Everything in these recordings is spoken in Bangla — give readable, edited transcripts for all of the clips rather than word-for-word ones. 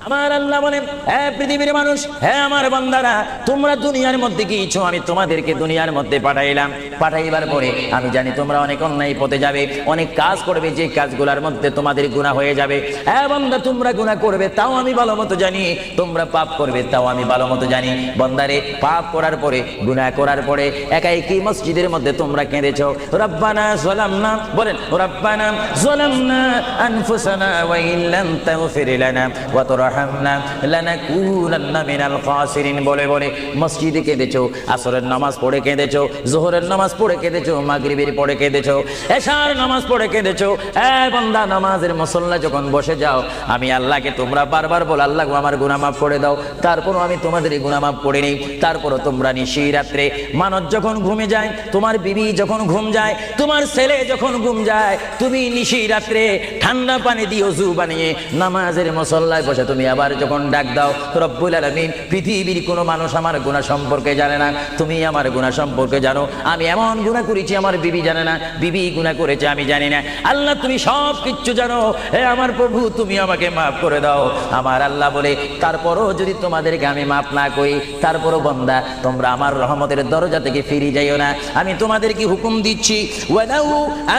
আমার আল্লাহ বলেন, হে পৃথিবীর মানুষ, হে আমার বান্দারা, তোমরা দুনিয়ার মধ্যে কি ইচ্ছো আমি তোমাদেরকে দুনিয়ার মধ্যে পাঠাইলাম। পাঠাইবার পরে আমি জানি তোমরা অনেক অন্যায় পথে যাবে, অনেক কাজ করবে, যে কাজগুলোর মধ্যে তোমাদের গুনাহ হয়ে যাবে। হে বান্দা, তোমরা গুনাহ করবে তাও আমি ভালো মতো জানি, তোমরা পাপ করবে তাও আমি ভালো মতো জানি। বান্দারে, পাপ করার পরে, গুনাহ করার পরে একাই কি মসজিদের মধ্যে তোমরা কেঁদেছো, রব্বানা যালামনা, বলেন রব্বানা যালামনা আনফুসানা ওয়া ইল্লাম তাগফির লানা ওয়া তুরহামনা লানাকুনান্না মিনাল খাসিরিন বলে বলে মসজিদে কেঁদেছো, আসরের নামাজ পড়ে কেঁদেছো, যোহরের নামাজ পড়ে কেঁদেছো, মাগরিবের পড়ে কেঁদেছো, এশার নামাজ পড়ে কেঁদেছো। এ বান্দা, নামাজের মুসল্লা যখন বসে যাও, আমি আল্লাহকে তোমরা বারবার বল, আল্লাহ আমার গুনাহ মাফ করে দাও। তারপরও আমি তোমাদের গুনাহ মাফ করে নেই। তারপরও তোমরা নিশি রাত্রে, মানুষ যখন ঘুমে যায়, তোমার বিবি যখন ঘুম যায়, তোমার ছেলে যখন ঘুম যায়, তুমি নিশি রাত্রে ঠান্ডা পানি দিয়ে ওযু বানিয়ে নামাজের মুসল্লায় বসে তুমি আবার যখন ডাক দাও, রব্বুল আলামিন, পৃথিবীর কোনো মানুষ আমার গুনাহ সম্পর্কে জানে না, তুমি আমার গুনাহ সম্পর্কে জানো। আমি এমন গুনাহ করেছি আমার বিবি জানে না, বিবি গুনাহ করেছে আমি জানি না। আল্লাহ, তুমি সব কিচ্ছু জানো, হে আমার প্রভু, তুমি আমাকে মাফ করে দাও। আমার আল্লাহ বলে, তারপরও যদি তোমাদেরকে আমি মাফ না করি, তারপরও বান্দা তোমরা আমার রহমতের দরজা থেকে ফিরে যাইও না। আমি তোমাদেরকে হুকুম দিচ্ছি, ওয়ালাউ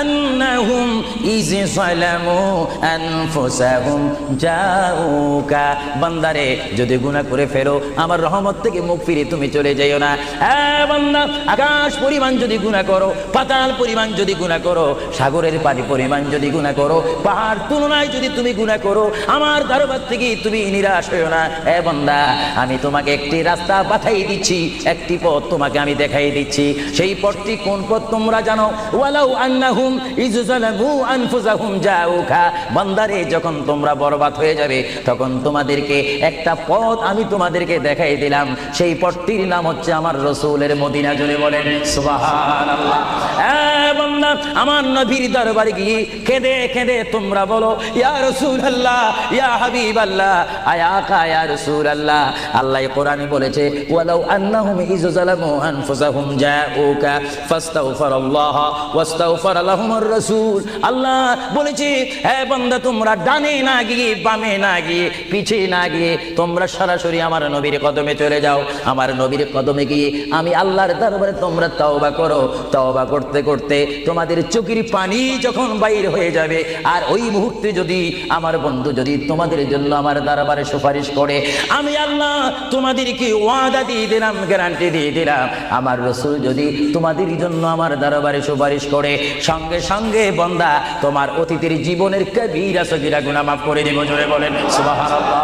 আন্নাহুম ইয যালামু আনফুসাহুম জাউকা, বান্দারে যদি গুনাহ করে ফেলো, আমার রহমত থেকে মুখ ফিরে তুমি চলে যাইও না। হ্যাঁ বান্দা, আকাশ পরিমাণ যদি গুনাহ করো, পাতাল পরিমাণ যদি গুনাহ করো, সাগরের পানি পরিমাণ যদি গুনাহ করো, পাহাড় তুলনায় যদি তুমি গুনাহ করো, আমার দরবার থেকে তুমি নিরাশ হইও না। হে বান্দা, আমি তোমাকে একটি রাস্তা পাঠাই দিচ্ছি, একটি পথ তোমাকে আমি দেখাই দিচ্ছি। সেই পথটি কোন পথ তোমরা জানো? ওয়ালাউ আন্নাহুম ইয যালামু আনফুসাহুম জাউকা, বান্দারে, যখন তোমরা বরবাদ হয়ে যাবে, তখন তোমাদেরকে একটা পথ আমি তোমাদেরকে দেখাই দিলাম। সেই পথটির নাম হচ্ছে আমার রাসূলের মদিনা। জোরে বলেন সুবহানাল্লাহ। এ বান্দা, আমার নবীর দরবারে গিয়ে কেঁদে কেঁদে তোমরা বলো, ইয়া রাসূলুল্লাহ, ইয়া হাবিবাল্লাহ, আয়াকা ইয়া রাসূলুল্লাহ। আল্লাহ কোরআনে বলেছে, ওয়ালাউ আন্নাহুম ইয যালামু আনফুসাহুম জাউকা ফাস্তাগফিরুল্লাহ ওয়াস্তাগফার লাহুমুর রাসূল। আল্লাহ বলেছে, হে বান্দা, তোমরা ডানে না গিয়ে, বামে না গিয়ে, পিছে না গিয়ে, তোমরা সরাসরি আমার নবীর কদমে চলে যাও। আমার নবীর কদমে গিয়ে আমি আল্লাহর দরবারে তোমরা তওবা করো। তওবা করতে করতে তোমাদের চোখের পানি যখন বাইর হয়ে যাবে, আর ওই মুহূর্তে যদি আমার বন্ধু যদি তোমাদের জন্য আমার দরবারে সুপারিশ করে, আমি আল্লাহ তোমাদেরকে ওয়াদা দিয়ে দিলাম, গ্যারান্টি দিয়ে দিলাম, আমার রাসূল যদি তোমাদের জন্য আমার দরবারে সুপারিশ করে, সঙ্গে সঙ্গে বান্দা তোমার অতীতের জীবনের কবিরা সগীরা গুনাহ মাফ করে দেব। জোরে বলেন সুবহানাল্লাহ,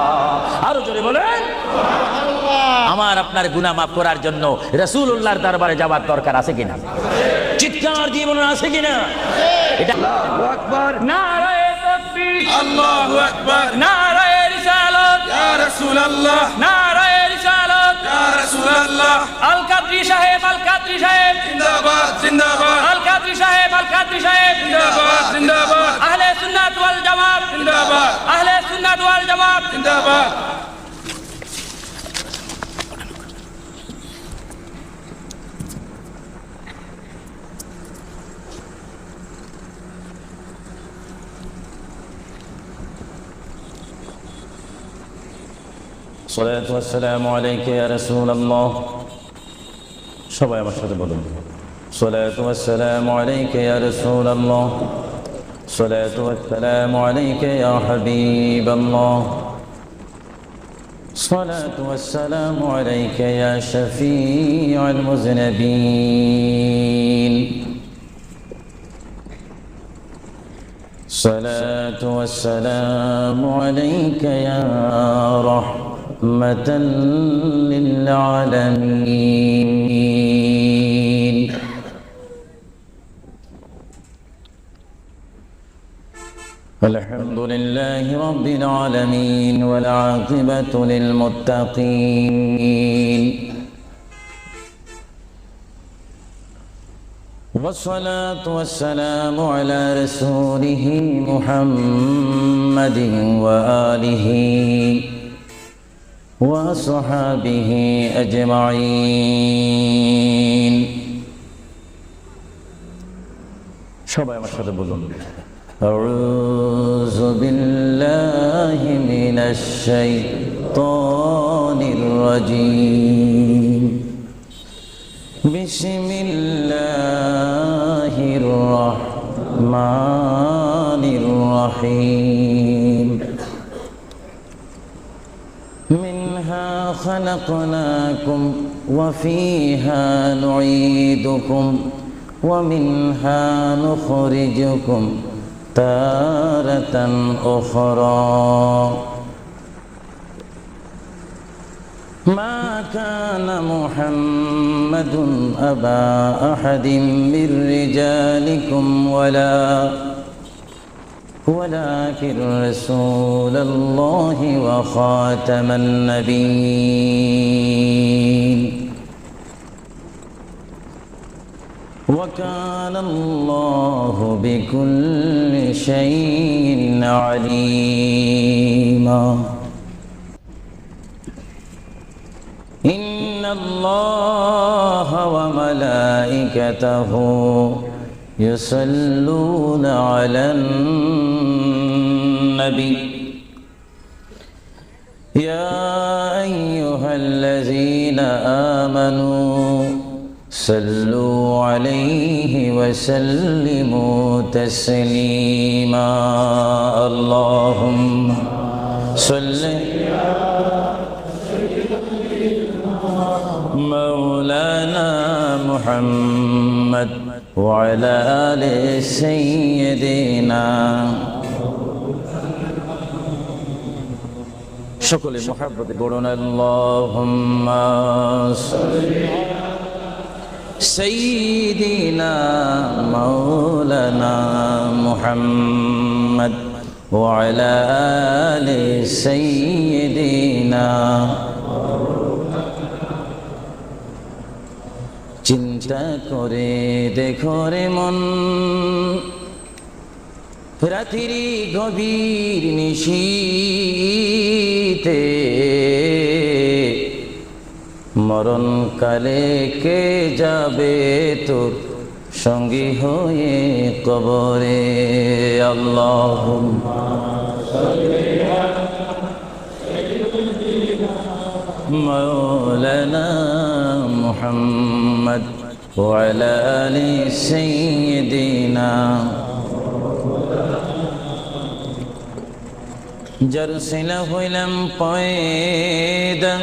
আরো জোরে বলেন সুবহানাল্লাহ। আমার আপনার গুনাহ মাফ করার জন্য রাসূলুল্লাহর দরবারে যাওয়ার দরকার আছে কিনা? চিৎকার দিয়ে বলুন, আছে কিনা? এটা আল্লাহু আকবার, নারায়ে তাকবীর, আল্লাহু আকবার, নারায়ে রিসালাত, ইয়া রাসূলুল্লাহ, নারায়ে রিসালাত, ইয়া রাসূলুল্লাহ। আল কাদরি সাহেব, আল কাদরি সাহেব জিন্দাবাদ, জিন্দাবাদ, আল কাদরি সাহেব, আল কাদরি সাহেব জিন্দাবাদ, জিন্দাবাদ, আহলে সুন্নাত ওয়াল জামাত জিন্দাবাদ, আহলে সুন্নাত ওয়াল জামাত জিন্দাবাদ। সালাতু ওয়াসসালামু আলাইকা ইয়া রাসূলুল্লাহ। সবাই আমার সাথে বলুন, সালাতু ওয়াসসালামু আলাইকা ইয়া রাসূলুল্লাহ, সালাতু ওয়াসসালামু আলাইকা ইয়া হাবিবাল্লাহ, সালাতু ওয়াসসালামু আলাইকা ইয়া শাফিউল মুযনিবিন, সালাতু ওয়াসসালামু আলাইকা ইয়া রাহমাতাল লিল আলামিন। الحمد لله رب العالمين والعاقبة للمتقين، والصلاة والسلام على رسوله محمد وآله وصحابه أجمعين। সবাই আমার সাথে বলুন, أعوذ بالله من الشيطان الرجيم بسم الله الرحمن الرحيم منها خلقناكم وفيها نعيدكم ومنها نخرجكم تارة أخرى ما كان محمد أبا أحد من رجالكم ولكن رسول الله وخاتم النبيين وكان الله بكل شيء عليما إن الله وملائكته يصلون على النبي يا أيها الذين آمنوا صلوا عليه وسلموا تسليما اللهم صل مولانا محمد وعلى آل سيدنا সকলে মুহাব্বতে পড়ুন আল্লাহুম্মা سيدنا مولانا محمد وعلى آل سيدنا চিন্তা করে দেখো রে মন রাত্রি গভীর নিশীতে মরণ কালে কে যাবে তোর সঙ্গী হয়ে কবরে আল্লাহুম্মা مولانا محمد وعلى آل سيدنا جرسله হইলাম পয়দা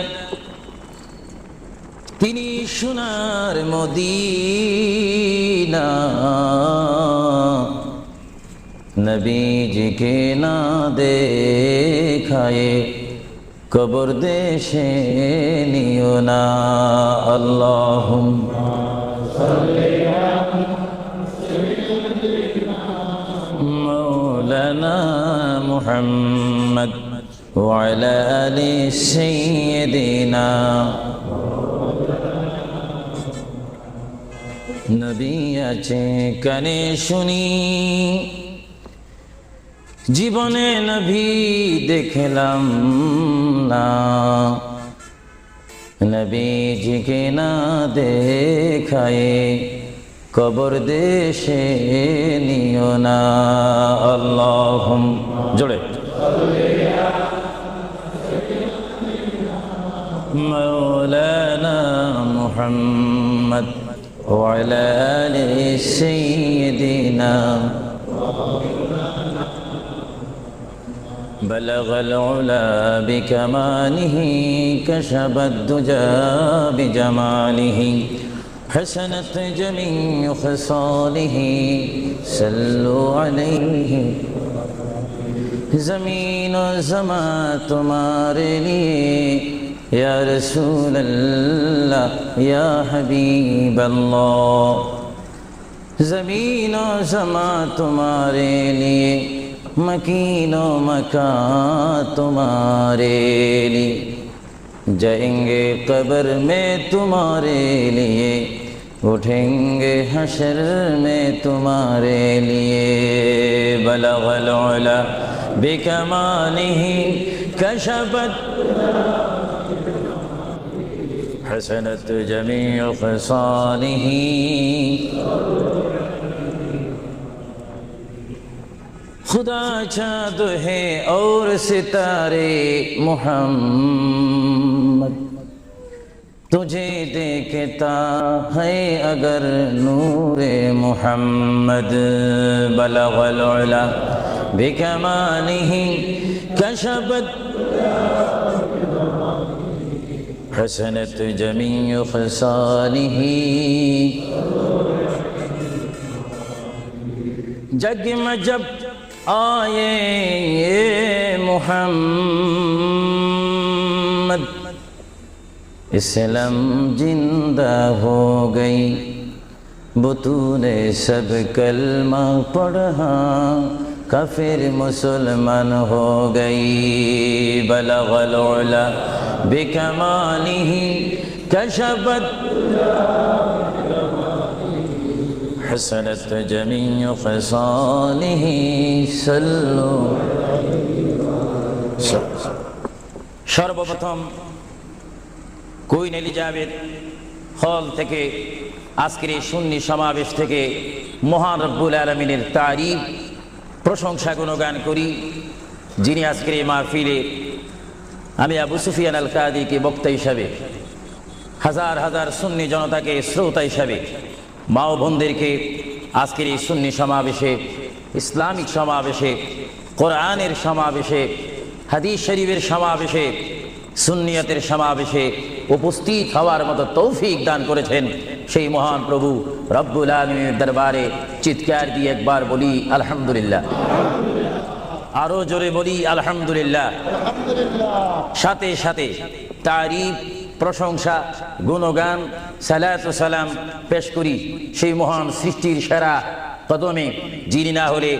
তিনি সোনার মদিনা নবীজিকে না দেখায়ে কবর দেশে নিও না আল্লাহুম্মা সাল্লি আলা মাওলানা মুহাম্মদ ওয়া আলা আলি সাইয়্যিদিনা নবী আছে কানে শুনি জীবনে নবী দেখলাম না নবীজিকে না দেখায়ে কবর দেশে নিও না আল্লাহুম্মা জোরে মাওলানা মুহাম্মদ ওয়া আলা আলি সাইয়্যিদিনা بلغ العلا بكماله كشف الدجى بجماله حسنت جميع خصاله صلوا عليه زمین و زمان تمہارے لیے یا رسول اللہ یا حبیب اللہ زمین و زمان تمہارے لیے مکین و مکان تمہارے لیے جائیں گے قبر میں تمہارے لیے اٹھیں گے حشر میں تمہارے لیے بلغ العلا بکمالہ کشفت حسنت جمیع خصالہ खुदा चाँद है और सितारे मोहम्मद, तुझे देखता है अगर नूरे मोहम्मद। बलगल उला बिकमालिही कशबत हसनत जमीउ खसालिही। जग में जब आए ये मोहम्मद, इस्लाम जिंदा हो गई, बुतूने सब कलमा पढ़ा, काफिर मुसलमान हो गई। बलगल उला बिकमालिही कशबत हसनत जमीउ खसालिही। सल्लु। সর্বপ্রথম কুইন এলিজাবেথ হল থেকে আজকের এই সুন্নি সমাবেশ থেকে মহান রব্বুল আলামিনের তারিফ প্রশংসা গুণগান করি, যিনি আজকের এই মাহফিলে আমি আবু সুফিয়ান আল কাদিকে বক্তা হিসাবে, হাজার হাজার সুন্নি জনতাকে শ্রোতা হিসাবে, মা ও বোনদেরকে আজকের এই সুন্নি সমাবেশে, ইসলামিক সমাবেশে, কোরআনের সমাবেশে, হাদিস শরীফের সমাবেশে, সুন্নিয়তের সমাবেশে উপস্থিত হওয়ার মতো তৌফিক দান করেছেন সেই মহান প্রভু রব্বুল আলামিনের দরবারে চিৎকার দিয়ে একবার বলি আলহামদুলিল্লাহ। আরো জোরে বলি আলহামদুলিল্লাহ। সাথে সাথে তারিফ, প্রশংসা, গুণগান, সালাত ও সালাম পেশ করি সেই মহান সৃষ্টির সেরা কদমে, যিনি না হলে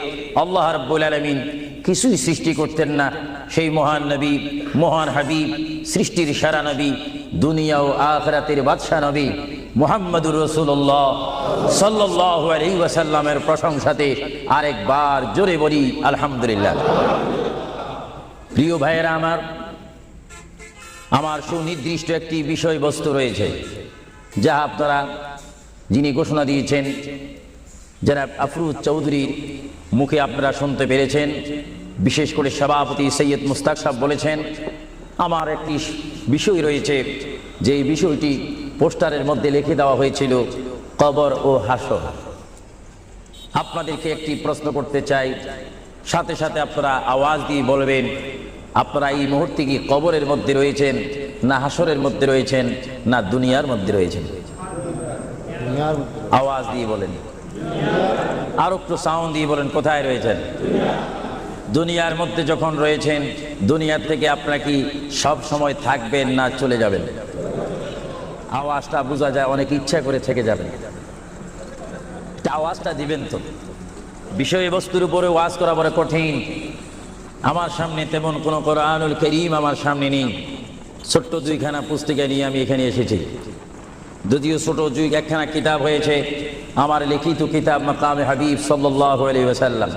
আল্লাহ রাব্বুল আলামিন কিছুই সৃষ্টি করতেন না, সেই মহান নবী, মহান হাবিব, সৃষ্টির সেরা নবী, দুনিয়া ও আখিরাতের বাদশা নবী মুহাম্মদুর রাসূলুল্লাহ সাল্লাল্লাহু আলাইহি ওয়াসাল্লামের প্রশংসাতে আরেকবার জোরে বলি আলহামদুলিল্লাহ। প্রিয় ভাইয়েরা আমার সুনির্দিষ্ট একটি বিষয়বস্তু রয়েছে, যা আপনারা, যিনি ঘোষণা দিয়েছেন জনাব আফরোজ চৌধুরীর মুখে আপনারা শুনতে পেরেছেন। বিশেষ করে সভাপতি সৈয়দ মুস্তাক সাহেব বলেছেন, আমার একটি বিষয় রয়েছে, যে এই বিষয়টি পোস্টারের মধ্যে লিখে দেওয়া হয়েছিল, কবর ও হাসর। আপনাদেরকে একটি প্রশ্ন করতে চাই, সাথে সাথে আপনারা আওয়াজ দিয়ে বলবেন, আপনারা এই মুহূর্তে কি কবরের মধ্যে রয়েছেন, না হাসরের মধ্যে রয়েছেন, না দুনিয়ার মধ্যে রয়েছেন? আওয়াজ দিয়ে বলেন, আর একটু সাউন্ড দিয়ে বলেন, কোথায় রয়েছেন? দুনিয়ার মধ্যে যখন রয়েছেন, দুনিয়ার থেকে আপনারা কি সব সময় থাকবেন না চলে যাবেন? আওয়াজটা বোঝা যায়, অনেক ইচ্ছা করে থেকে যাবেন। আওয়াজটা দিবেন তো। বিষয়বস্তুর উপরে ওয়াজ করা বড় কঠিন। আমার সামনে তেমন কোনো কোরআনুল কারীম আমার সামনে নেই। ছোট্ট দুইখানা পুস্তিকা নিয়ে আমি এখানে এসেছি। যদিও ছোট একখানা কিতাব হয়েছে, আমার লিখিত কিতাব মাকামে হাবিব সাল্লাল্লাহু আলাইহি ওয়াসাল্লাম।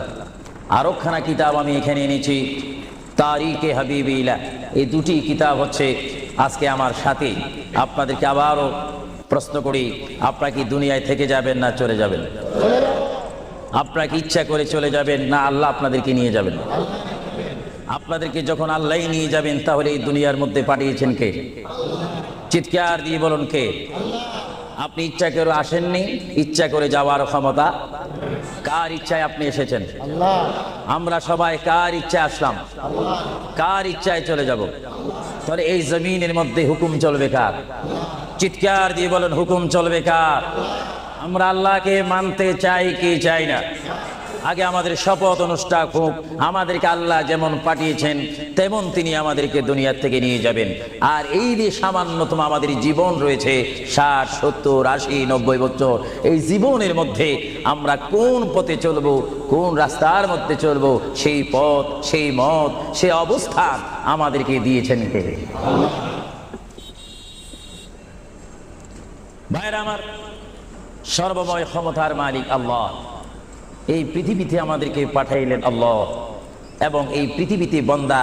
আরেকখানা কিতাব আমি এখানে এনেছি, তারিকে হাবিবিল্লাহ। এই দুটি কিতাব হচ্ছে আজকে আমার সাথে। আপনাদেরকে আবারও প্রশ্ন করি, আপনারা কি দুনিয়ায় থেকে যাবেন না চলে যাবেন? আপনারা কি ইচ্ছা করে চলে যাবেন, না আল্লাহ আপনাদেরকে নিয়ে যাবেন? আপনাদেরকে যখন আল্লাহ নিয়ে যাবেন, তাহলে এই দুনিয়ার মধ্যে পাঠিয়েছেন কে? চিৎকার দিয়ে বলুন, কে? আপনি ইচ্ছা করে আসেননি, ইচ্ছা করে যাওয়ার ক্ষমতা কার ইচ্ছায় আপনি এসেছেন? আমরা সবাই কার ইচ্ছায় আসলাম? কার ইচ্ছায় চলে যাব? তাহলে এই জমিনের মধ্যে হুকুম চলবে কার? চিৎকার দিয়ে বলেন, হুকুম চলবে কার? আমরা আল্লাহকে মানতে চাই কি চাই না? আগে আমাদের শপথ অনুষ্ঠান হোক, আমাদেরকে আল্লাহ যেমন পাঠিয়েছেন তেমন তিনি আমাদেরকে দুনিয়া থেকে নিয়ে যাবেন। আর এই যে সামান্যতম আমাদের জীবন রয়েছে 60, 70, 80, 90 বছর, এই জীবনের মধ্যে আমরা কোন পথে চলবো, কোন রাস্তার মধ্যে চলবো, সেই পথ, সেই মত, সেই অবস্থান আমাদেরকে দিয়েছেন কে? ভাইরা আমার, সর্বময় ক্ষমতার মালিক আল্লাহ এই পৃথিবীতে আমাদেরকে পাঠাইলেন আল্লাহ। এবং এই পৃথিবীতে বান্দা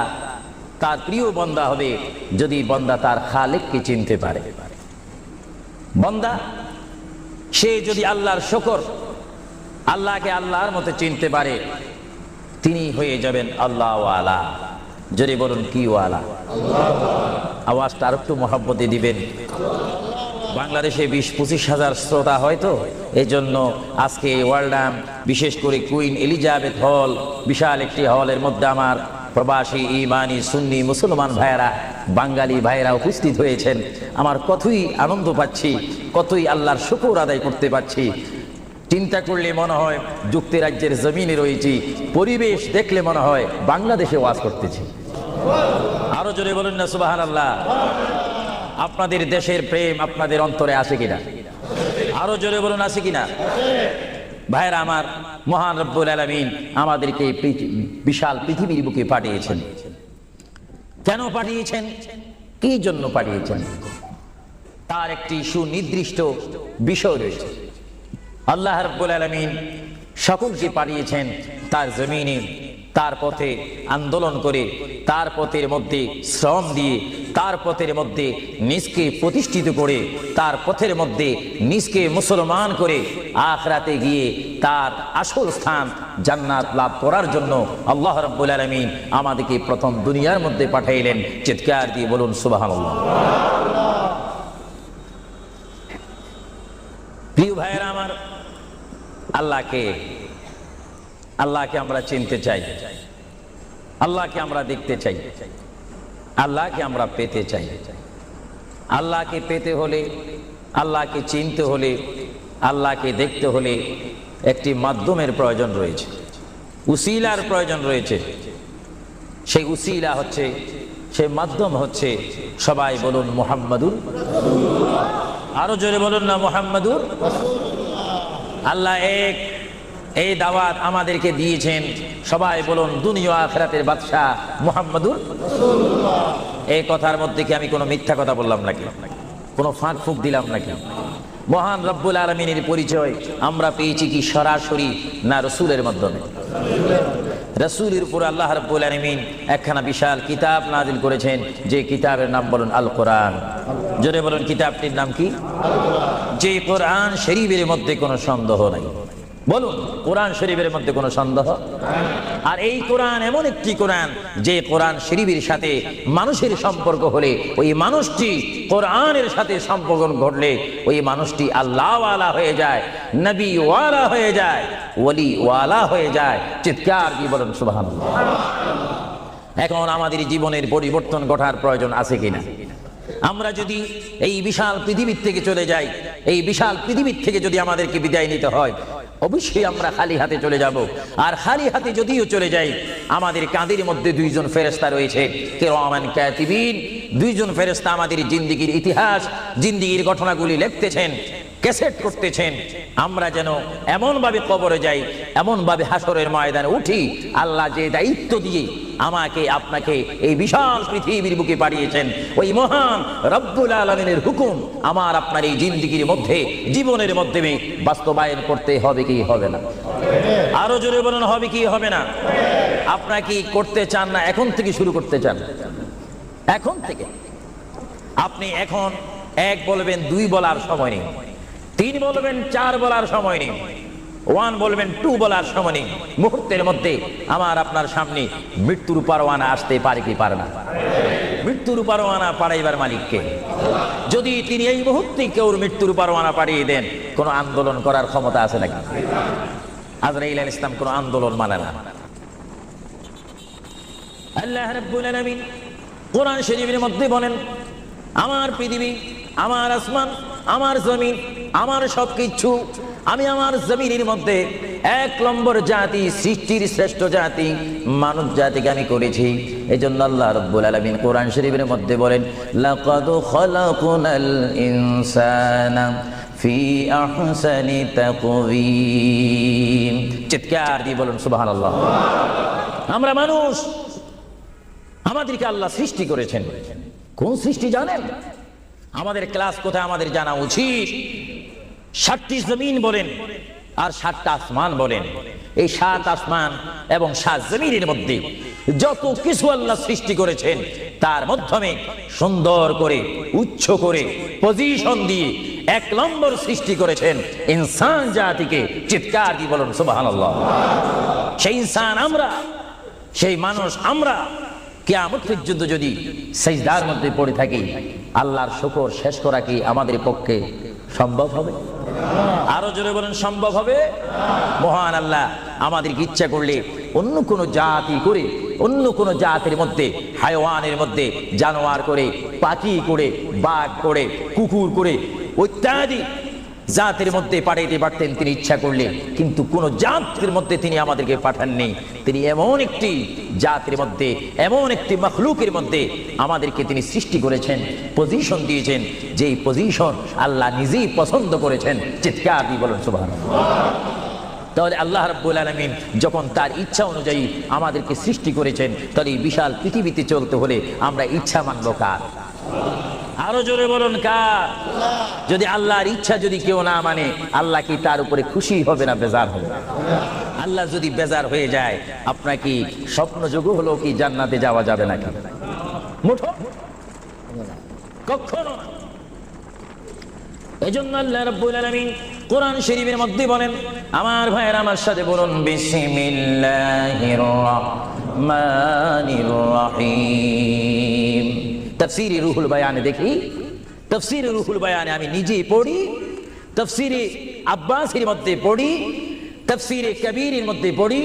তার প্রিয় বান্দা হবে যদি বান্দা তার খালেককে চিনতে পারে। বান্দা সে যদি আল্লাহর শুকর, আল্লাহকে আল্লাহর মতো চিনতে পারে, তিনি হয়ে যাবেন আল্লাহ ওয়ালা। যদি বলুন কি ওয়ালা? আওয়াজটা আর একটু মহব্বতে দিবেন। বাংলাদেশে 20-25 হাজার শ্রোতা হয়তো, এই জন্য আজকে ওয়ার্ল্ডাম, বিশেষ করে কুইন এলিজাবেথ হল, বিশাল একটি হলের মধ্যে আমার প্রবাসী ইমানি সুন্নি মুসলমান ভাইয়েরা, বাঙালি ভাইয়েরা উপস্থিত হয়েছেন। আমার কতই আনন্দ পাচ্ছি, কতই আল্লাহর শুকর আদায় করতে পারছি। চিন্তা করলে মনে হয় যুক্তরাজ্যের জমিনে রয়েছি, পরিবেশ দেখলে মনে হয় বাংলাদেশে ওয়াজ করতেছি। আরো জোরে বলুন না সুবহানাল্লাহ। আপনাদের দেশের প্রেম আপনাদের অন্তরে আছে কিনা? আরো জোরে বলুন আছে কিনা? ভাইরা আমার, মহান রব্বুল আলামিন আমাদেরকে বিশাল পৃথিবীর বুকে পাঠিয়েছেন। কেন পাঠিয়েছেন? কি জন্য পাঠিয়েছেন? তার একটি সুনির্দিষ্ট বিষয় রয়েছে। আল্লাহ রাব্বুল আলামিন সকলকে পাঠিয়েছেন তার জমিনে, তার পথে আন্দোলন করে, তার পথের মধ্যে শ্রম দিয়ে, তার পথের মধ্যে নিজকে প্রতিষ্ঠিত করে, তার পথের মধ্যে নিজকে মুসলমান করে আখিরাতে গিয়ে তার আসল স্থান জান্নাত লাভ করার জন্য আল্লাহ রাব্বুল আলামিন আমাদেরকে প্রথম দুনিয়ার মধ্যে পাঠাইলেন। চিৎকার দিয়ে বলুন সুবহানাল্লাহ। প্রিয় ভাইয়েরা আমার, আল্লাহকে আমরা চিনতে চাই, আল্লাহকে আমরা দেখতে চাই, আল্লাহকে আমরা পেতে চাই। আল্লাহকে পেতে হলে, আল্লাহকে চিনতে হলে, আল্লাহকে দেখতে হলে একটি মাধ্যমের প্রয়োজন রয়েছে, উসিলার প্রয়োজন রয়েছে। সেই উসিলা হচ্ছে, সেই মাধ্যম হচ্ছে, সবাই বলুন মুহাম্মাদুর। আরো জোরে বলুন না মুহাম্মাদুর। আল্লাহ এক, এই দাওয়াত আমাদেরকে দিয়েছেন। সবাই বলুন দুনিয়া আখিরাতের বাদশা মুহাম্মাদুর। এই কথার মধ্যে কি আমি কোনো মিথ্যা কথা বললাম নাকি? কোনো ফাঁক ফুক দিলাম নাকি? মহান রব্বুল আলামিনের পরিচয় আমরা পেয়েছি কি সরাসরি, না রসুলের মাধ্যমে? রসুলের উপর আল্লাহ রব্বুল আলামিন একখানা বিশাল কিতাব নাজিল করেছেন, যে কিতাবের নাম বলুন আল কোরআন। জোরে বলুন কিতাবটির নাম কি? যে কোরআন শরীফের মধ্যে কোনো সন্দেহ নাই। বলুন কোরআন শরীফের মধ্যে কোনো সন্দেহ? আর এই কোরআন এমন একটি কোরআন, যে কোরআন শরীফের সাথে মানুষের সম্পর্ক হলে, ওই মানুষটি কোরআনের সাথে সম্পর্ক ঘটলে ওই মানুষটি আল্লাহ ওয়ালা হয়ে যায়, নবী ওয়ালা হয়ে যায়, ওলি ওয়ালা হয়ে যায়। চিৎকার দিয়ে বলুন সুবহানাল্লাহ। এখন আমাদের জীবনের পরিবর্তন ঘটার প্রয়োজন আছে কিনা? আমরা যদি এই বিশাল পৃথিবীর থেকে চলে যাই, এই বিশাল পৃথিবীর থেকে যদি আমাদেরকে বিদায় নিতে হয়, অবশ্যই আমরা খালি হাতে চলে যাব। আর খালি হাতে যদিও চলে যাই, আমাদের কাঁধের মধ্যে দুইজন ফেরেশতা রয়েছে, কিরামান কাতিবিন। দুইজন ফেরেশতা আমাদের জিন্দেগির ইতিহাস, জিন্দেগির ঘটনাগুলি লিখতেছেন, ক্যাসেট করতেছেন। আমরা যেন এমন ভাবে কবরে যাই, এমন ভাবে হাসরের ময়দানে উঠি, আল্লাহ যে দায়িত্ব দিয়ে আমাকে আপনাকে এই বিশাল পৃথিবীর বুকে পাঠিয়েছেন, ওই মহান রব্বুল আলামিনের হুকুম আমার আপনার এই জিন্দেগির মধ্যে, জীবনের মাধ্যমে বাস্তবায়ন করতে হবে কি হবে না? আরো জোরে বলুন হবে কি হবে না? আপনারা কি করতে চান, না এখন থেকে শুরু করতে চান? এখন থেকে আপনি এখন এক বলবেন, দুই বলার সময় নেই, তিন বলবেন, চার বলার সময় নেই, ওয়ান বলবেন, টু বলার সময় নেই। মুহূর্তের মধ্যে আমার আপনার সামনে মৃত্যুর পরোয়ানা আসতে পারে কি পারে না? মৃত্যুর পরোয়ানা পাঠাইবার মালিককে। যদি তিনি এই মুহূর্তে কেউ মৃত্যুর পরোয়ানা পাঠিয়ে দেন, কোন আন্দোলন করার ক্ষমতা আছে নাকি? আজরাইল আলাইহিস সালাম কোন আন্দোলন মানে না। আল্লাহ রাব্বুল আলামিন কোরআন শরীফের মধ্যে বলেন, আমার পৃথিবী, আমার আসমান, আমার জমিন, আমার সবকিছু, আমি আমার জমিনের মধ্যে এক নম্বর জাতি, সৃষ্টির শ্রেষ্ঠ জাতি মানব জাতিকে আমি করেছি। এজন্য আল্লাহ রাব্বুল আলামিন কোরআন শরীফের মধ্যে বলেন, লাকাদ খালাকনাল ইনসানা ফি আহসানি তাকওয়িম। চিৎকার দিয়ে বলুন সুবহানাল্লাহ। আমরা মানুষ, আমাদেরকে আল্লাহ সৃষ্টি করেছেন। কোন সৃষ্টি জানেন? আমাদের ক্লাস কোথায় আমাদের জানা উচিত। 7টি জমিন বলেন আর 7টা আসমান বলেন। এই 7 আসমান এবং 7 জমিনের মধ্যে যত কিছু আল্লাহ সৃষ্টি করেছেন, তার মাধ্যমে সুন্দর করে, উচ্চ করে, পজিশন দিয়ে এক নম্বর সৃষ্টি করেছেন ইনসান জাতিকে। চিৎকার দিয়ে বলুন সুবহানাল্লাহ। সেই ইনসান আমরা, সেই মানুষ আমরা কিয়ামত পর্যন্ত যদি সিজদার মধ্যে পড়ে থাকি, আল্লাহর শুকর শেষ করা কি আমাদের পক্ষে সম্ভব হবে? আরো জোরে বলেন সম্ভব হবে? মহান আল্লাহ আমাদেরকে ইচ্ছা করলে অন্য কোন জাতি করে, অন্য কোন জাতির মধ্যে, হায়াওয়ানের মধ্যে, জানোয়ার করে, পাখি করে, বাঘ করে, কুকুর করে, ইত্যাদি জাতির মধ্যে পাঠাইতে পারতেন তিনি ইচ্ছা করলে, কিন্তু কোন জাতির মধ্যে তিনি আমাদেরকে পাঠাননি। তিনি এমন একটি জাতির মধ্যে, এমন একটি মখলুকের মধ্যে আমাদেরকে তিনি সৃষ্টি করেছেন, পজিশন দিয়েছেন, যেই পজিশন আল্লাহ নিজেই পছন্দ করেছেন। চিৎকার দিয়ে বলুন সুবহানাল্লাহ। তাহলে আল্লাহ রাব্বুল আলামিন যখন তার ইচ্ছা অনুযায়ী আমাদেরকে সৃষ্টি করেছেন, তাহলে এই বিশাল পৃথিবীতে চলতে হলে আমরা ইচ্ছা মানব কার? আরো জোরে বলুন কার? যদি আল্লাহর ইচ্ছা যদি কেউ না মানে, আল্লাহ কি তার উপরে খুশি হবে না বেজার হবে? আল্লাহ যদি বেজার হয়ে যায়, আপনার কি স্বপ্ন যোগ হলো কি জান্নাতে যাওয়া যাবে নাকি? মুঠো কখনো না। এজন্য আল্লাহ রাব্বুল আলামিন কোরআন শরীফের মধ্যে বলেন, আমার ভাইয়েরা আমার সাথে বলুন, বিসমিল্লাহির রহমানির রহিম। তাফসীরে রুহুল বায়ানে দেখি, তাফসীরে রুহুল বায়ানে আমি নিজেই পড়ি, তাফসীরে আব্বাসীর মধ্যে পড়ি, তাফসীরে কবীরের মধ্যে পড়ি।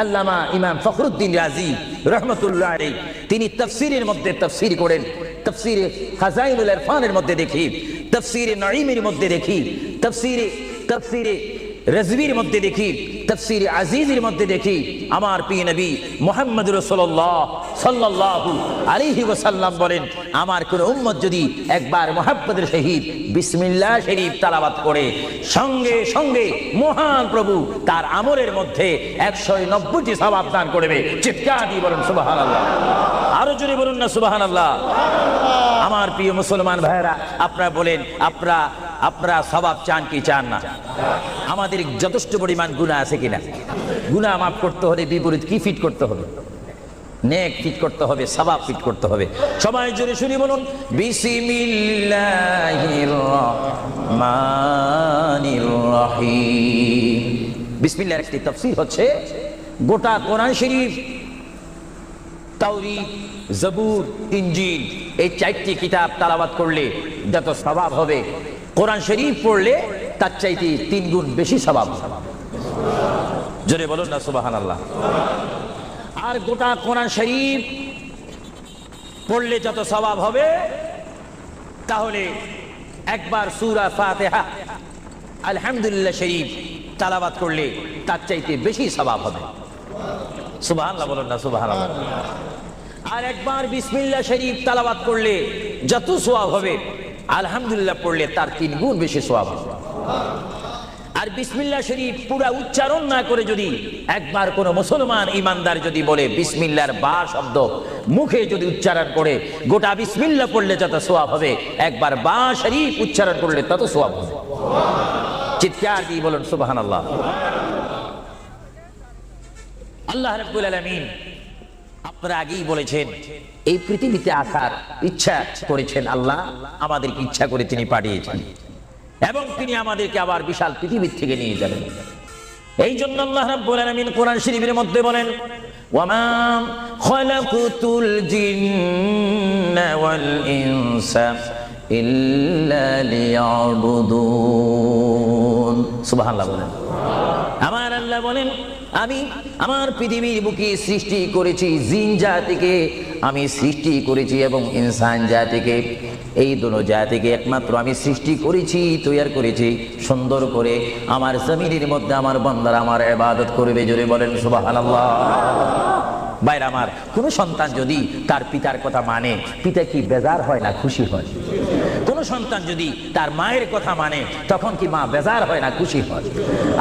আল্লামা ইমাম ফখরুদ্দিন রাজি রাহমাতুল্লাহ আলাইহি তিনি তাফসীরের মধ্যে তাফসীর করেন। তাফসীরে খাজাইনুল ইরফানের মধ্যে দেখি, তাফসীরে নঈমের মধ্যে দেখি, তাফসীরে রাজবীর মধ্যে দেখি, তাফসীরে আজিজের মধ্যে দেখি, আমার প্রিয় নবী মুহাম্মদ রাসূলুল্লাহ সাল্লাল্লাহু আলাইহি ওয়াসাল্লাম বলেন, আমার কোন উম্মত যদি একবার মুহাব্বতের সহিত বিসমিল্লাহ শরীফ তেলাওয়াত করে, সঙ্গে সঙ্গে মহান প্রভু তার আমলের মধ্যে 190টি সওয়াব দান করবে। চিৎকার দিয়ে বলুন সুবহানাল্লাহ। আরো জোরে বলুন না সুবহানাল্লাহ। আমার প্রিয় মুসলমান ভাইরা, আপনারা বলেন, আপনারা সওয়াব চান কি চান না? আমাদের যথেষ্ট পরিমাণ গুনাহ আছে কিনা? গুনাহ মাফ করতে হলে বিপরীত কি ফিট করতে হবে? নেক ফিট করতে হবে, সওয়াব ফিট করতে হবে। সবাই জোরে শুনি বলুন, বিসমিল্লাহির রহমানির রহিম। বিসমিল্লাহর একটি তাফসীর হচ্ছে, গোটা কোরআন শরীফ, তাওরীত, জবুর, ইনজিল, এই 4টি কিতাব তেলাওয়াত করলে যত সওয়াব হবে, কোরআন শরীফ পড়লে তার চাইতে 3 গুণ বেশি সওয়াব। জোরে বলুন না সুবহানাল্লাহ। আর গোটা কোরআন শরীফ পড়লে যত সওয়াব হবে, তাহলে একবার সূরা ফাতিহা আলহামদুলিল্লাহ শরীফ তেলাওয়াত করলে তার চাইতে বেশি সওয়াব হবে। সুবহানাল্লাহ বলুন না সুবহানাল্লাহ। আর একবার বিসমিল্লাহ শরীফ তেলাওয়াত করলে যত সওয়াব হবে, আলহামদুলিল্লাহ পড়লে তার 3 গুণ বেশি সওয়াব হবে। আর বিসমিল্লাহ শরীফ পুরা উচ্চারণ না করে যদি একবার কোন মুসলমান ইমানদার যদি বলে বিসমিল্লাহর বা শব্দ মুখে যদি উচ্চারণ করে, গোটা বিসমিল্লাহ পড়লে যত সওয়াব হবে, একবার বা শরীফ উচ্চারণ করলে তত সওয়াব হবে। চিৎকার দিয়ে বলুন সুবহানাল্লাহ। আল্লাহ রাব্বুল আলামিন আপনারা আগেই বলেছেন, এই পৃথিবীতে আসার ইচ্ছা করেছেন আল্লাহ, আমাদেরকে ইচ্ছা করে তিনি পাঠিয়েছেন, এবং তিনি আমাদেরকে আবার বিশাল পৃথিবীর থেকে নিয়ে যাবেন। এই জন্য আল্লাহ রাব্বুল আলামিন কোরআন শরীফের মধ্যে বলেন, ওয়ামা খালাকুতুল জিন্না ওয়াল ইনসা ইল্লা লিয়াবুদুন। সুবহানাল্লাহ বলেন। আমার আল্লাহ বলেন, আমি আমার পৃথিবীর বুকে সৃষ্টি করেছি জিন জাতিকে, আমি সৃষ্টি করেছি এবং ইনসান জাতিকে। এই দুটো জাতিকে একমাত্র আমি সৃষ্টি করেছি, তৈরি করেছি সুন্দর করে। আমার জমিনের মধ্যে আমার বান্দারা আমার ইবাদত করবে। জোরে বলেন সুবহানাল্লাহ। ভাইরা আমার, কোন সন্তান যদি তার পিতার কথা মানে, পিতা কি বেজার হয় না খুশি হয়? কোন সন্তান যদি তার মায়ের কথা মানে, তখন কি মা বেজার হয় না খুশি হয়?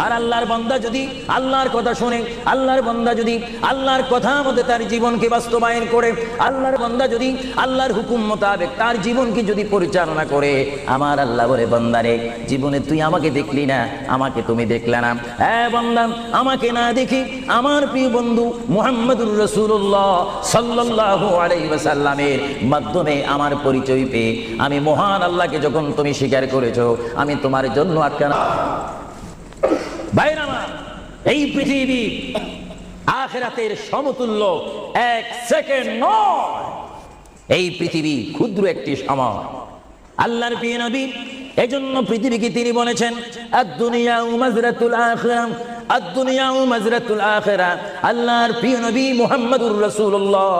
আর আল্লাহর বান্দা যদি আল্লাহর কথা শুনে, আল্লাহর বান্দা যদি আল্লাহর কথা মতে তার জীবনকে বাস্তবায়ন করে, আল্লাহর বান্দা যদি আল্লাহর হুকুম মোতাবেক তার জীবনকে যদি পরিচালনা করে, আমার আল্লাহ বলে, বান্দারে জীবনে তুই আমাকে দেখলি না, আমাকে তুমি দেখলে না। হ্যাঁ বান্দা, আমাকে না দেখি আমার প্রিয় বন্ধু মুহাম্মদুর রাসূলুল্লাহ সাল্লাল্লাহু আলাইহি ওয়াসাল্লামের মাধ্যমে আমার পরিচয় পেয়ে আমি মহান আল্লাহকে যখন তুমি স্বীকার করেছো, আমি তোমার জন্য আটকানা। ভাইরা আমার, এই পৃথিবী আখিরাতের সমতুল্য এক সেকেন্ড নয়। এই পৃথিবী ক্ষুদ্র একটি সময়। আল্লাহর প্রিয় নবী এজন্য পৃথিবীকে তিনি বলেছেন আদ-দুনিয়া মাজরাতুল আখিরাহ, আদ-দুনিয়া মাজরাতুল আখিরাহ। আল্লাহর প্রিয় নবী মুহাম্মদুর রাসূলুল্লাহ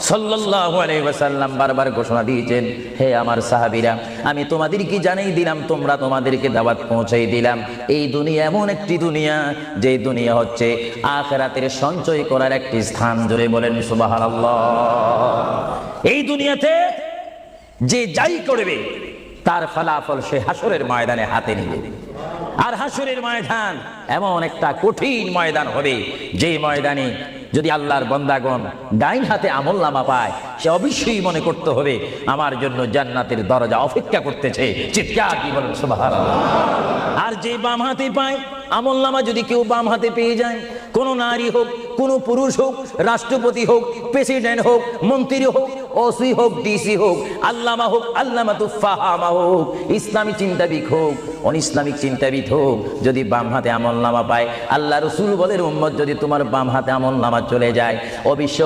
সাল্লাল্লাহু আলাইহি ওয়াসাল্লাম বারবার ঘোষণা দিয়েছেন, হে আমার সাহাবীরা, আমি তোমাদেরকে জানিয়ে দিলাম, তোমরা তোমাদেরকে দাওয়াত পৌঁছাই দিলাম, এই দুনিয়া এমন একটি দুনিয়া, যে দুনিয়া হচ্ছে আখিরাতের সঞ্চয় করার একটি স্থান। জোরে বলেন সুবহানাল্লাহ। এই দুনিয়াতে যে যাই করবে তার ফলাফল সে হাসরের ময়দানে হাতে নেবে। আর হাসরের ময়দান এমন একটা কঠিন ময়দান হবে, যে ময়দানে যদি আল্লাহর বান্দাগণ ডাইন হাতে আমলনামা পায়, সে অবশ্যই মনে করতে হবে আমার জন্য জান্নাতের দরজা অপেক্ষা করতেছে। চিৎকার দিয়ে বলেন সুবহানাল্লাহ। আর যে বাম হাতে পায় আমলনামা, যদি কেউ বাম হাতে পেয়ে যায়, কোন নারী হোক, কোন পুরুষ হোক, রাষ্ট্রপতি হোক, প্রেসিডেন্ট হোক, মন্ত্রী হোক, ওসি হোক, ডিসি হোক, আল্লামা হোক, আল্লামাতুল ফাহামা হোক, ইসলামী চিন্তাবিদ হোক, অনিসলামিক চিন্তাবিদ হোক, যদি বাম হাতে আমলনামা পায়, আল্লাহ রাসূল বলেন উম্মত যদি তোমার বাম হাতে আমলনামা চলে যায়,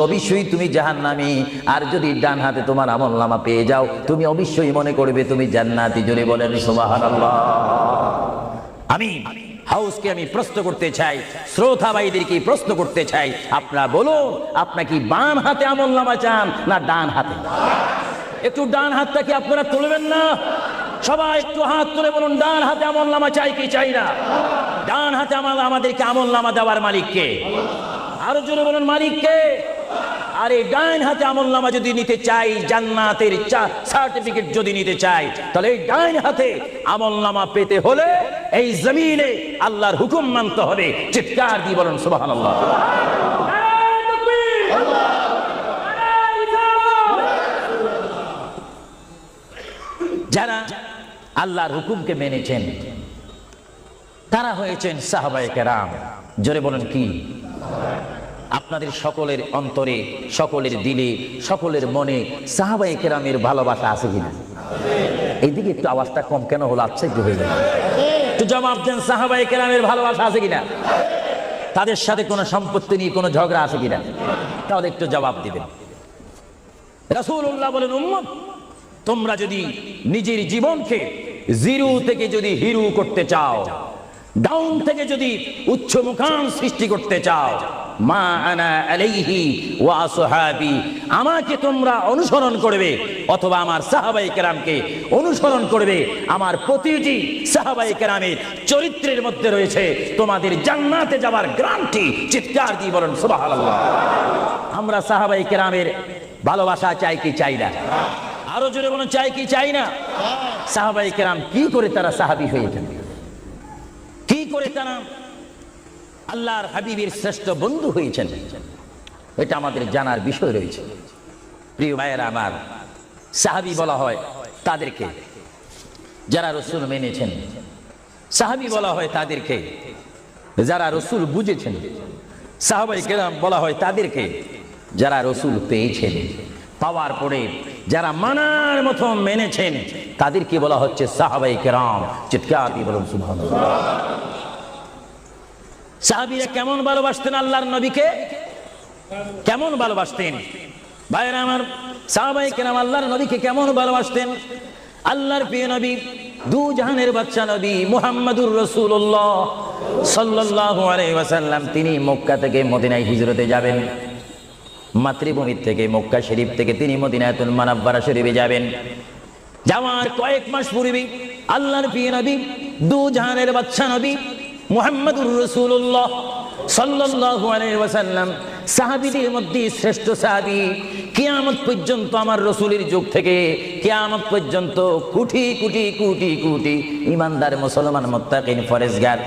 অবশ্যই তুমি জাহান্নামী। আর যদি ডান হাতে তোমার আমলনামা পেয়ে যাও, তুমি অবশ্যই মনে করবে তুমি জান্নাতি। জোরে বলেন সুবহানাল্লাহ। আমি হাউসকে আমি প্রশ্ন করতে চাই, শ্রোতা ভাইদেরকে প্রশ্ন করতে চাই, আপনারা বলুন, আপনারা কি বাম হাতে আমলনামা চান না ডান হাতে? একটু ডান হাতটা কি আপনারা তুলবেন না? সবাই একটু হাত তুলে বলুন, ডান হাতে আমলনামা চাই কি চাই না? ডান হাতে আমাদেরকে আমলনামা দেওয়ার মালিক কে? আরো জোরে বলুন, মালিক কে? আরে ডান হাতে আমলনামা যদি নিতে চাই, জান্নাতের সার্টিফিকেট যদি নিতে চাই, তাহলে এই ডান হাতে আমলনামা পেতে হলে এই জমিনে আল্লাহর হুকুম মানতে হবে। চিৎকার দিয়ে বলেন সুবহানাল্লাহ। যারা আল্লাহর হুকুমকে মেনেছেন তারা হয়েছেন সাহাবায়ে কেরাম। জোরে বলেন কি? আপনাদের সকলের অন্তরে, সকলের দিলে, সকলের মনে সাহাবায়ে কেরামের ভালোবাসা আছে কিনা? এইদিকে একটু আওয়াজটা কম কেন হলো? আশ্চর্য হয়ে যায়। একটু জবাব দেন, সাহাবায়ে কেরামের ভালোবাসা আছে কিনা? তাদের সাথে কোনো সম্পত্তি নিয়ে কোনো ঝগড়া আছে কিনা? তাহলে একটু জবাব দিবেন। রাসূলুল্লাহ বলেন, উম্মত তোমরা যদি নিজের জীবনকে জিরো থেকে যদি হিরো করতে চাও, ডাউন থেকে যদি উচ্চ মুকাম সৃষ্টি করতে চাও, মা আনা আলাইহি ওয়া আসহাবি, আমাকে তোমরা অনুসরণ করবে অথবা আমার সাহাবায়ে কেরামকে অনুসরণ করবে। আমার প্রতিটি সাহাবায়ে কেরামের চরিত্রের মধ্যে রয়েছে তোমাদের জান্নাতে যাওয়ার গ্যারান্টি। চিৎকার দিয়ে বলেন সুবহানাল্লাহ। আমরা সাহাবায়ে কেরামের ভালোবাসা চাই কি চাই না? আরো জোরে বলুন, চাই কি চাই না? সাহাবায়ে কেরাম কি করে তারা সাহাবী হয়েছেন? কি করে তারা আল্লাহর হাবিবের শ্রেষ্ঠ বন্ধু হয়েছেন? এটা আমাদের জানার বিষয় রয়েছে। প্রিয় ভাইয়েরা আমার, সাহাবী বলা হয় তাদেরকে যারা রাসূল মেনেছেন, সাহাবী বলা হয় তাদেরকে যারা রাসূল বুঝেছেন, সাহাবায়ে কেরাম বলা হয় তাদেরকে যারা রাসূল পেয়েছেন, পাওয়ার পরে যারা মানার মতো মেনেছেন, তাদেরকে বলা হচ্ছে সাহাবায়ে কেরাম। চিৎকার দিয়ে বলুন সুবহানাল্লাহ। সাহাবীরা কেমন ভালোবাসতেন আল্লাহর নবীকে? কেমন ভালোবাসতেন? ভাইরা আমার, সাহাবায়ে কেরাম আল্লাহর নবীকে কেমন ভালোবাসতেন? আল্লাহর প্রিয় নবী, দু জাহানের বাদশা নবী মুহাম্মদুর রাসূলুল্লাহ সাল্লাল্লাহু আলাইহি ওয়াসাল্লাম, তিনি মক্কা থেকে মদিনায় হিজরতে যাবেন। মাতৃভূমি থেকে, মক্কা শরীফ থেকে তিনি মদিনাতুল মুনাওয়ারা শরীফে যাবেন। যাওয়ার কয়েক মাস পূর্বে আল্লাহর প্রিয় নবী, দু জাহানের বাদশা নবী মুহাম্মদুর রাসূলুল্লাহ সাল্লাল্লাহু আলাইহি ওয়াসাল্লাম, সাহাবীদের মধ্যে শ্রেষ্ঠ সাহাবী, কিয়ামত পর্যন্ত আমার রাসূলের যুগ থেকে কিয়ামত পর্যন্ত কোটি কোটি কোটি কোটি ঈমানদার মুসলমান মুত্তাকিন ফরেজগার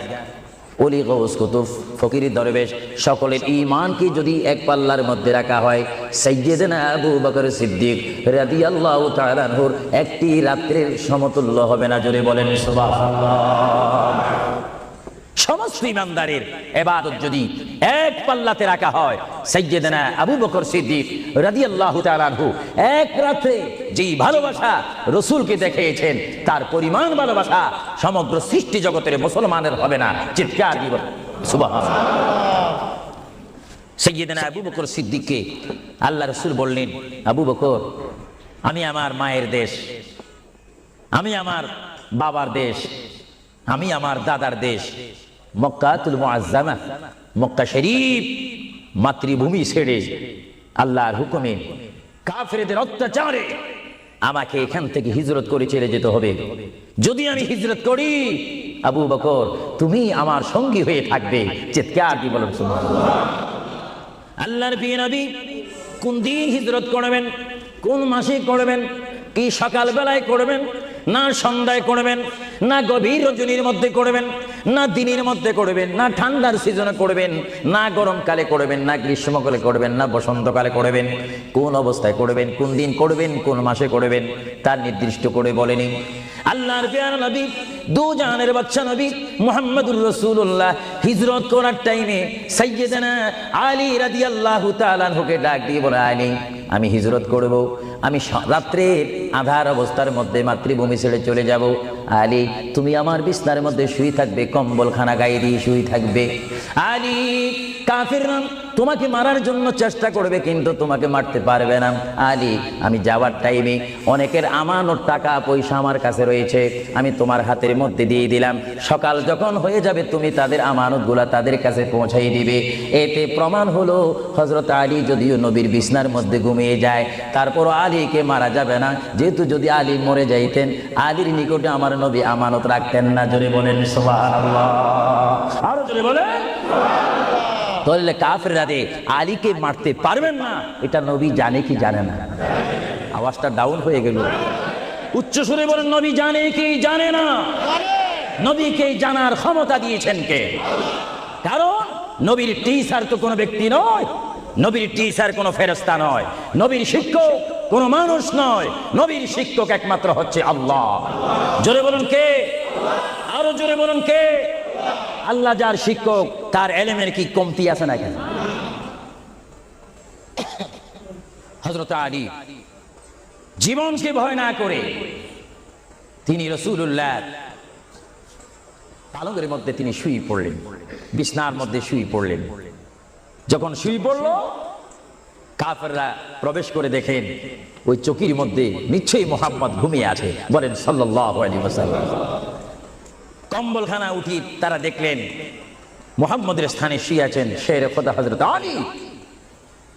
ওলি গৌস কুতুব ফকির দরবেশ সকলের ঈমানকে যদি এক পাল্লার মধ্যে রাখা হয়, সাইয়্যিদনা আবু বকর সিদ্দিক রাদিয়াল্লাহু তাআলা আনহুর একটি রাত্রির সমতুল্য হবে না। জোরে বলেন সুবহানাল্লাহ। সমস্ত ইমানদারের ইবাদত যদি এক পাল্লাতে রাখা হয়, সাইয়্যিদানা আবু বকর সিদ্দিক রাদিয়াল্লাহু তাআলা আনহু এক রাতে যেই ভালোবাসা রাসূলকে দেখিয়েছেন, তার পরিমাণ ভালোবাসা সমগ্র সৃষ্টি জগতের মুসলমানের হবে না। চিৎকার দিব সুবহানাল্লাহ। সাইয়্যিদানা আবু বকর সিদ্দিককে আল্লাহ রাসূল বললেন, আবু বকর, আমি আমার মায়ের দেশ, আমি আমার বাবার দেশ, আমি আমার দাদার দেশ মক্কাতুল মুআজ্জামা, মক্কা শরীফ মাতৃভূমি ছেড়ে আল্লাহর হুকুমে কাফেরদের অত্যাচারে আমাকে এখান থেকে হিজরত করে চলে যেতে হবে। যদি আমি হিজরত করি, আবু বকর, তুমি আমার সঙ্গী হয়ে থাকবে। চিৎকার দিয়ে বলুন সুবহানাল্লাহ। আল্লাহর প্রিয় নবী কোন দিন হিজরত করবেন, কোন মাসে করবেন, কি সকাল বেলায় করবেন, না সন্ধ্যায় করবেন, না গভীর রজনীর মধ্যে করবেন, না দিনের মধ্যে করবেন, না ঠান্ডার সিজনে করবেন, না গরমকালে করবেন, না গ্রীষ্মকালে করবেন, না বসন্তকালে করবেন, কোন অবস্থায় করবেন, কোন দিন করবেন, কোন মাসে করবেন, তার নির্দিষ্ট করে বলেনি। আল্লাহর প্যারা নবী, দু জাহানের বাদশা নবী মুহাম্মদুর রাসূলুল্লাহ হিজরত করার টাইমে সাইয়্যিদানা আলী রাদিয়াল্লাহু তাআলা আনহুকে ডাক দিয়ে বলে, আলী, আমি হিজরত করব, আমি রাত্রে আধার অবস্থার মধ্যে মাতৃভূমি ছেড়ে চলে যাব। আলী, তুমি আমার বিছনার মধ্যে শুয়ে থাকবে, কম্বলখানা গায়ে দিয়ে শুয়ে থাকবে। আলী, কাফিররা তোমাকে মারার জন্য চেষ্টা করবে, কিন্তু তোমাকে মারতে পারবে না। আলী, আমি যাওয়ার টাইমে অনেকের আমানত টাকা পয়সা আমার কাছে রয়েছে, আমি তোমার হাতের মধ্যে দিয়ে দিলাম। সকাল যখন হয়ে যাবে, তুমি তাদের আমানতগুলা তাদের কাছে পৌঁছাই দিবে। এতে প্রমাণ হলো হযরত আলী যদিও নবীর বিছনার মধ্যে ঘুমিয়ে যায়, তারপরও আলীকে মারা যাবে না, যেহেতু যদি আলী মরে যাইতেন, আলীর নিকটে আমার নবী আমানত রাখতেন না। জোরে বলেন সুবহানাল্লাহ। আরো জোরে বলেন। তাহলে কাফেররা আলীকে মারতে পারবেন না, এটা নবী জানে কি জানে না? আওয়াজটা ডাউন হয়ে গেল। উচ্চ সুরে বলেন, নবী জানে কি জানে না? নবীকে জানার ক্ষমতা দিয়েছেন কে? কারণ নবীর টিচার তো কোনো ব্যক্তি নয়, নবীর টিচার কোনো ফেরেশতা নয়, নবীর শিক্ষক কোনো মানুষ নয়, নবীর শিক্ষক একমাত্র হচ্ছে আল্লাহ। জোরে বলুন কে? আরো জোরে বলুন কে? আল্লাহ যার শিক্ষক, তার এলেমের কি কমতি আছে না? কেন হযরত আলী জীবনকে ভয় না করে তিনি রাসূলুল্লাহ পালঙ্কের মধ্যে তিনি শুয়ে পড়লেন, বিছনার মধ্যে শুয়ে পড়লেন। যখন শুয়ে পড়ল, কাফেররা প্রবেশ করে দেখেন ওই চকির মধ্যে নিশ্চয়ই মুহাম্মদ ঘুমিয়ে আছে। বলেন সাল্লাল্লাহু আলাইহি ওয়াসাল্লাম। কম্বলখানা উঠি তারা দেখলেন মুহাম্মদের স্থানে শুয়ে আছেন শেরে খোদা হযরত আলী।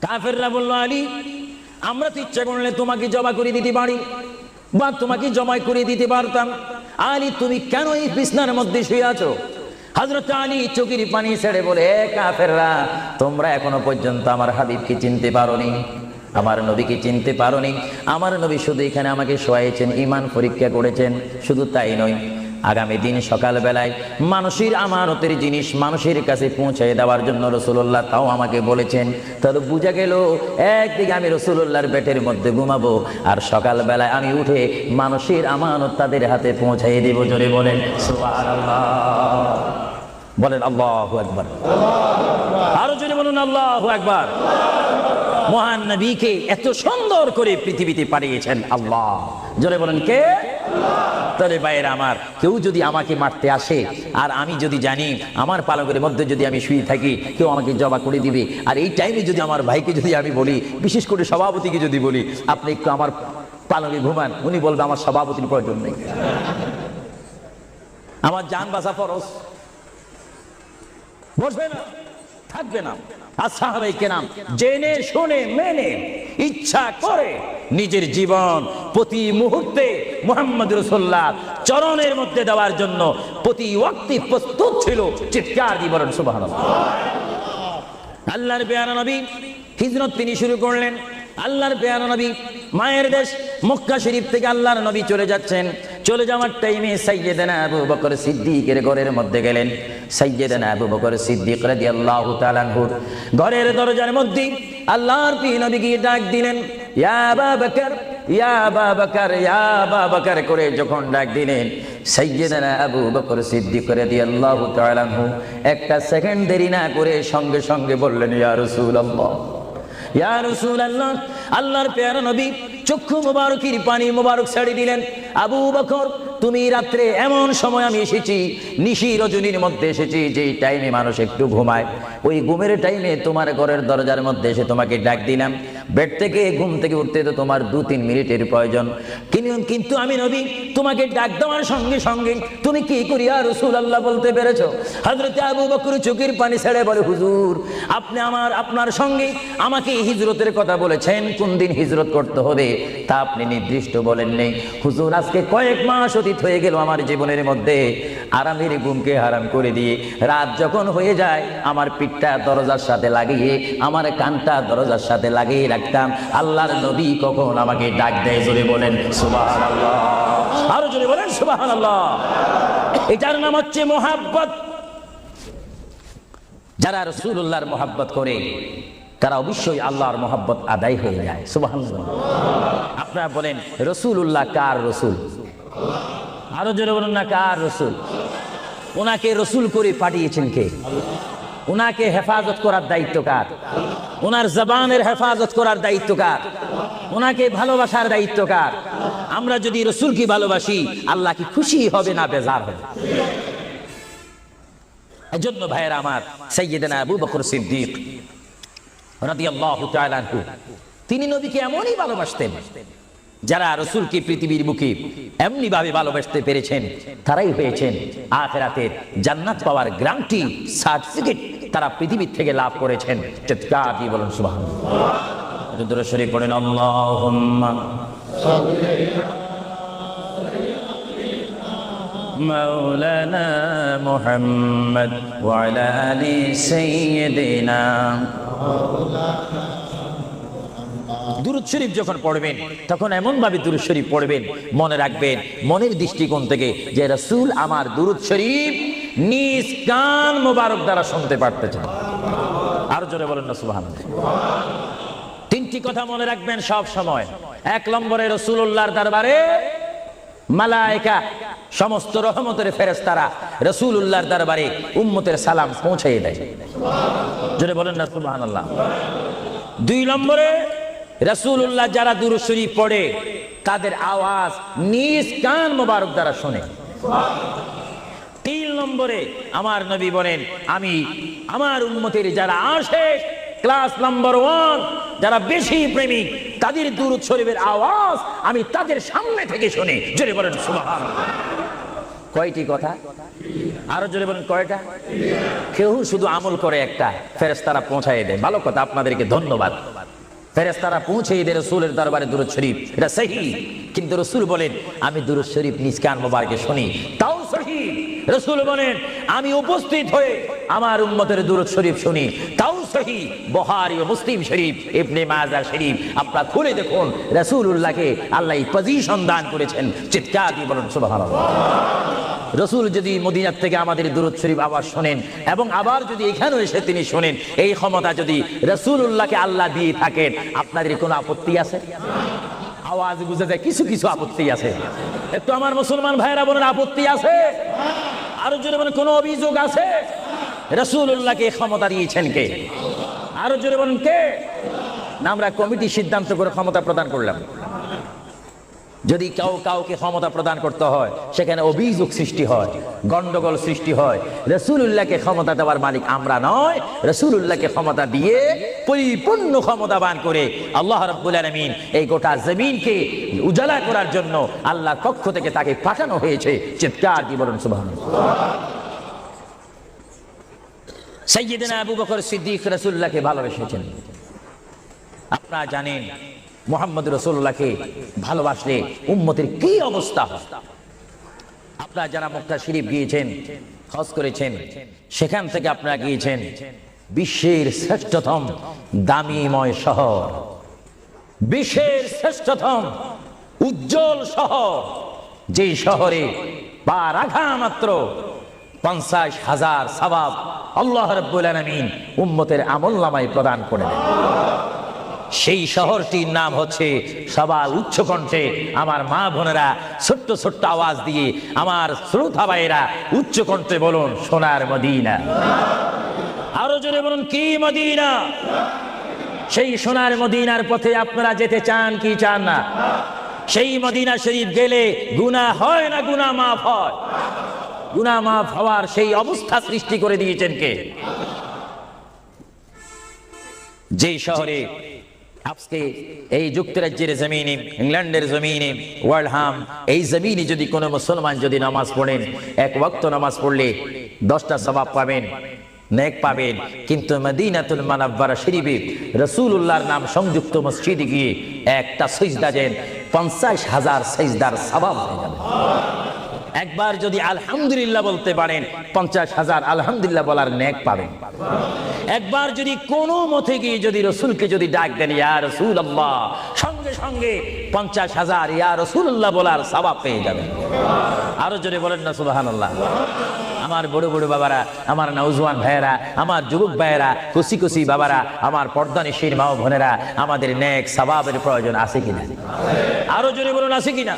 কাফেররা বলল, আলী, আমরা তো ইচ্ছা করলে তোমাকে জমা করে দিতে পারি বা তোমাকে জমাই করে দিতে পারতাম। আলী, তুমি কেন এই বিছনার মধ্যে শুয়ে আছো? হযরত আলী চোখের পানি ছেড়ে বলে, হে কাফেররা, তোমরা এখনো পর্যন্ত আমার হাবিবকে চিনতে পারোনি, আমার নবীকে চিনতে পারোনি। আমার নবী শুধু এখানে আমাকে শোয়াইছেন, ঈমান পরীক্ষা করেছেন। শুধু তাই নয়, আগামী দিন সকালবেলায় মানুষের আমানতের জিনিস মানুষের কাছে পৌঁছে দেওয়ার জন্য রাসূলুল্লাহ তাও আমাকে বলেছেন। তাহলে বুঝা গেল, একদিকে আমি রাসূলুল্লাহর পেটের মধ্যে ঘুমাবো, আর সকালবেলায় আমি উঠে মানুষের আমানত তাদের হাতে পৌঁছাই দেব। জোরে বলেন সুবহানাল্লাহ। বলেন আল্লাহু আকবার। আরো জোরে বলুন আল্লাহু আকবার। মহান নবীকে এত সুন্দর করে পৃথিবীতে পাঠিয়েছেন আল্লাহ। জোরে বলেন কে? তাহলে ভাইয়েরা আমার, কেউ যদি আমাকে মারতে আসে আর আমি যদি জানি আমার পালকের মধ্যে যদি আমি শুয়ে থাকি, কেউ আমাকে জবা করে দিবে, আর এই টাইমে যদি আমার ভাইকে যদি আমি বলি, বিশেষ করে সভাপতিকে যদি বলি, আপনি একটু আমার পালকে ঘুমান, উনি বলবে আমার সভাপতির প্রয়োজন নেই, আমার জান বাঁচা ফরজ, বসবে না, থাকবে না। আর সাহাবায়ে কেরাম জেনে শুনে মেনে ইচ্ছা করে নিজের জীবন প্রতি মুহূর্তে মুহাম্মদ রাসূলুল্লাহ চরণের মধ্যে দেওয়ার জন্য প্রতি ওয়াক্তে প্রস্তুত ছিল। চিৎকার দিয়ে বলেন সুবহানাল্লাহ। আল্লাহর পেয়ারা নবী হিজরত তিনি শুরু করলেন। আল্লাহর পেয়ারা নবী মায়ের দেশ মক্কা শরীফ থেকে আল্লাহর নবী চলে যাচ্ছেন। চলে যাওয়ার টাইমে সাইয়্যিদানা আবু বকর সিদ্দিকের ঘরের মধ্যে গেলেন। সাইয়্যিদানা আবু বকর সিদ্দিক রাদিয়াল্লাহু তাআলা আনহু ঘরের দরজার মধ্যে আল্লাহর প্রিয় নবীকে ডাক দিলেন, ইয়া আবু বকর, ইয়া আবু বকর, ইয়া আবু বকর করে যখন ডাক দিলেন, সাইয়্যিদানা আবু বকর সিদ্দিক রাদিয়াল্লাহু তাআলা আনহু একটা সেকেন্ড দেরি না করে সঙ্গে সঙ্গে বললেন, ইয়া রাসূলুল্লাহ, ইয়া রাসূলুল্লাহ, আল্লাহর প্যারা নবী চক্ষু মোবারকের পানি মোবারক ছেড়ে দিলেন। আবু বকর, তুমি রাত্রে এমন সময় আমি এসেছি, নিশি রজনীর মধ্যে এসেছি, যেই টাইমে মানুষ একটু ঘুমায়, ওই ঘুমের টাইমে তোমার ঘরের দরজার মধ্যে এসে তোমাকে ডাক দিলাম। বেড থেকে ঘুম থেকে উঠতে তো তোমার 2-3 মিনিটের প্রয়োজন, কিন্তু আমি নবী তোমাকে ডাক দেওয়ার সঙ্গে সঙ্গে তুমি কি করিয়া রাসূলুল্লাহ বলতে পেরেছো? হযরত আবু বকর চোখের পানি ছেড়ে বলে, হুজুর, আপনি আপনার সঙ্গে আমাকে হিজরতের কথা বলেছেন, কোন দিন হিজরত করতে হবে তা আপনি নির্দিষ্ট বলেন নেই। হুজুর, আজকে কয়েক মাস অতীত হয়ে গেল আমার জীবনের মধ্যে, আরামের ঘুমকে হারাম করে দিয়ে রাত যখন হয়ে যায় আমার পিঠটা দরজার সাথে লাগিয়ে, আমার কানটা দরজার সাথে লাগিয়ে রাখতাম। আল্লাহর নবী কখন আমাকে ডাক দেয়, জোরে বলেন সুবহানাল্লাহ, আরো জোরে বলেন সুবহানাল্লাহ। এটার নাম হচ্ছে মুহাব্বত। যারা রাসূলুল্লাহর মুহাব্বত করে তারা অবশ্যই আল্লাহর মুহাব্বত আদায় হয়ে যায়। সুবহানাল্লাহ। আপনারা বলেন, রাসূলুল্লাহ কার রাসূল? আরো জোরে বলুন না, কার রাসূল? ওনাকে রাসূল করে পাঠিয়েছেন কে? ওনাকে হেফাজত করার দায়িত্ব কার? ওনার জবানের হেফাজত করার দায়িত্ব কার? ওনাকে ভালোবাসার দায়িত্ব কার? আমরা যদি রাসূলকে ভালোবাসি, আল্লাহ কি খুশি হবে না বেজার হবে? এজন্য ভাইয়েরা আমার, সাইয়্যিদানা আবু বকর সিদ্দিক রাদিয়াল্লাহু তাআলা আনহু তিনি নবীকে এমনই ভালোবাসতেন, যারা রাসূলকে পৃথিবীর বুকে এমনি ভাবে ভালোবাসতে পেরেছেন তারাই হয়েছেন আখিরাতের জান্নাত পাওয়ার গ্যারান্টি সার্টিফিকেট তারা পৃথিবীর থেকে লাভ করেছেন। চিৎকার দিয়ে বলুন সুবহানাল্লাহ। দুরূদ শরীফ পড়েন, আল্লাহুম্মা মাওলানা মুহাম্মদ ওয়া আলা আলি সাইয়্যিদিনা। দুরূদ শরীফ যখন পড়বেন তখন এমন ভাবে দুরূদ শরীফ পড়বেন, মনে রাখবেন মনের দৃষ্টিকোণ থেকে যে রাসূল আমার দুরূদ শরীফ নিজ কান মোবারক দ্বারা শুনতে পারতেছেন। আর জোরে বলেন না সুবহানাল্লাহ। তিনটি কথা মনে রাখবেন সব সময়। 1 নম্বরে রাসূলুল্লাহর দরবারে মালায়েকা, সমস্ত রহমতের ফেরেশতারা রাসূলুল্লাহর দরবারে উম্মতের সালাম পৌঁছিয়ে দেয়। জোরে বলেন না সুবহানাল্লাহ। 2 নম্বরে রাসূলুল্লাহ যারা দুরূদ শরীফ পড়ে তাদের আওয়াজ নিজ কান মোবারক দ্বারা শুনে। 3 নম্বরে আমার নবী বলেন, আমি আমার উম্মতের যারা আশিক, ক্লাস নাম্বার 1, যারা বেশি প্রেমিক, তাদের দুরূদ শরীফের আওয়াজ আমি তাদের সামনে থেকে শুনি। জোরে বলেন সুবহানাল্লাহ। কয়টি কথা? আরো জোরে বলেন কয়টা? কেউ শুধু আমল করে একটা, ফেরেশতারা পৌঁছায় দেয়। ভালো কথা, আপনাদেরকে ধন্যবাদ। ফেরেশতারা পৌঁছিয়ে দেয় রাসূলের দরবারে দুরূদ শরীফ, এটা সহিহ। কিন্তু রাসূল বলেন আমি দুরূদ শরীফ নিজ কান মোবারকে শুনি, তাও সহিহ। রাসূল বলেন আমি উপস্থিত হয়ে আমার উম্মতের দুরূদ শরীফ শুনি, তাও সহিহ। বুখারী ও মুসলিম শরীফ, ইবনে মাজাহ শরীফ আপনারা খুলে দেখুন, রাসূলুল্লাহকে আল্লাহ পজিশন দান করেছেন। চিৎকার দিয়ে বলুন সুবহানাল্লাহ। রাসূল যদি মদিনা থেকে আমাদের দুরূদ শরীফ আবার শোনেন এবং আবার যদি এখানেও এসে তিনি শোনেন, এই ক্ষমতা যদি রাসূলুল্লাহকে আল্লাহ দিয়ে থাকেন, আপনাদের কোনো আপত্তি আছে? আওয়াজ বুঝে যায় কিছু কিছু আপত্তি আছে। একটু আমার মুসলমান ভাইয়েরা বলেন, আপত্তি আছে? আরো জোরে বলেন, কোনো অভিযোগ আছে? রাসূলুল্লাহকে ক্ষমতা দিয়েছেন কে? আরো জোরে বলেন কে? না আমরা কমিটি সিদ্ধান্ত করে ক্ষমতা প্রদান করলাম। যদি কাউকে ক্ষমতা প্রদান করতে হয় সেখানে অভিযোগ সৃষ্টি হয়, গন্ডগোল সৃষ্টি হয়। রাসূলুল্লাহকে ক্ষমতা দেওয়ার মালিক আমরা নয়, রাসূলুল্লাহকে ক্ষমতা দিয়ে পরিপূর্ণ ক্ষমতাবান করে আল্লাহ রাব্বুল আলামিন এই গোটা জমিনকে উজালা করার জন্য আল্লাহর পক্ষ থেকে তাকে পাঠানো হয়েছে। চিৎকার দিয়ে বলুন সুবহানাল্লাহ। সাইয়্যিদনা আবু বকর সিদ্দিক রাসূলুল্লাহকে ভালোবেসেছেন। আপনারা জানেন মুহাম্মদ রাসূলুল্লাহকে ভালোবাসলে উম্মতের কি অবস্থা হয়। আপনারা যারা মক্কা শরীফ গিয়েছেন, হজ করেছেন, সেখান থেকে আপনারা গিয়েছেন বিশ্বের শ্রেষ্ঠতম দামিময় শহর, বিশ্বের শ্রেষ্ঠতম উজ্জ্বল শহর, যেই শহরে পা রাখা মাত্র 50,000 সওয়াব আল্লাহ রাব্বুল আলামিন উম্মতের আমলনামায় প্রদান করে দেন। সেই শহরটির নাম হচ্ছে, সবাই উচ্চ কণ্ঠে আমার মা বোনেরা ছোট্ট ছোট্ট আওয়াজ দিয়ে, আমার শ্রোতা ভাইয়েরা উচ্চ কণ্ঠে বলুন, সোনার মদিনা। আরো জোরে বলুন, কি মদিনা? সেই সোনার মদিনার পথে আপনারা যেতে চান কি চান না? সেই মদিনা শরীফ গেলে গুনাহ হয় না গুনাহ মাফ হয়? গুনাহ মাফ হওয়ার সেই অবস্থা সৃষ্টি করে দিয়েছেন কে? যে শহরে আজকে এই যুক্তরাজ্যের জমিনে, ইংল্যান্ডের জমিনে, ওয়ার্ল্ডহাম এই জমিনে যদি কোনো মুসলমান যদি নামাজ পড়েন, এক ওয়াক্ত নামাজ পড়লে 10টা সওয়াব পাবেন, নেক পাবেন। কিন্তু মদিনাতুল মুনাওয়ারা শরীফে রাসূলুল্লাহর নাম সংযুক্ত মসজিদে গিয়ে একটা সিজদা দেন, 50,000 সিজদার সওয়াব হয়ে যাবে। একবার যদি আলহামদুলিল্লাহ বলতে পারেন, 50,000 আলহামদুলিল্লাহ বলার নেক পাবেন। একবার যদি কোনো মতে গিয়ে যদি রসুলকে যদি ডাক দেন, ইয়া রাসূলুল্লাহ, সঙ্গে সঙ্গে 50,000 ইয়া রাসূলুল্লাহ বলার সওয়াব পেয়ে যাবেন। আরো জোরে বলেন না সুবহানাল্লাহ। আমার বড় বড় বাবারা, আমার নওজওয়ান ভাইয়েরা, আমার যুবক ভাইয়েরা, কুসি কুসি বাবারা, আমার পর্দানিশীর মা ও বোনেরা, আমাদের নেক সওয়াবের প্রয়োজন আছে কিনা? আরো জোরে বলুন, আছে কিনা?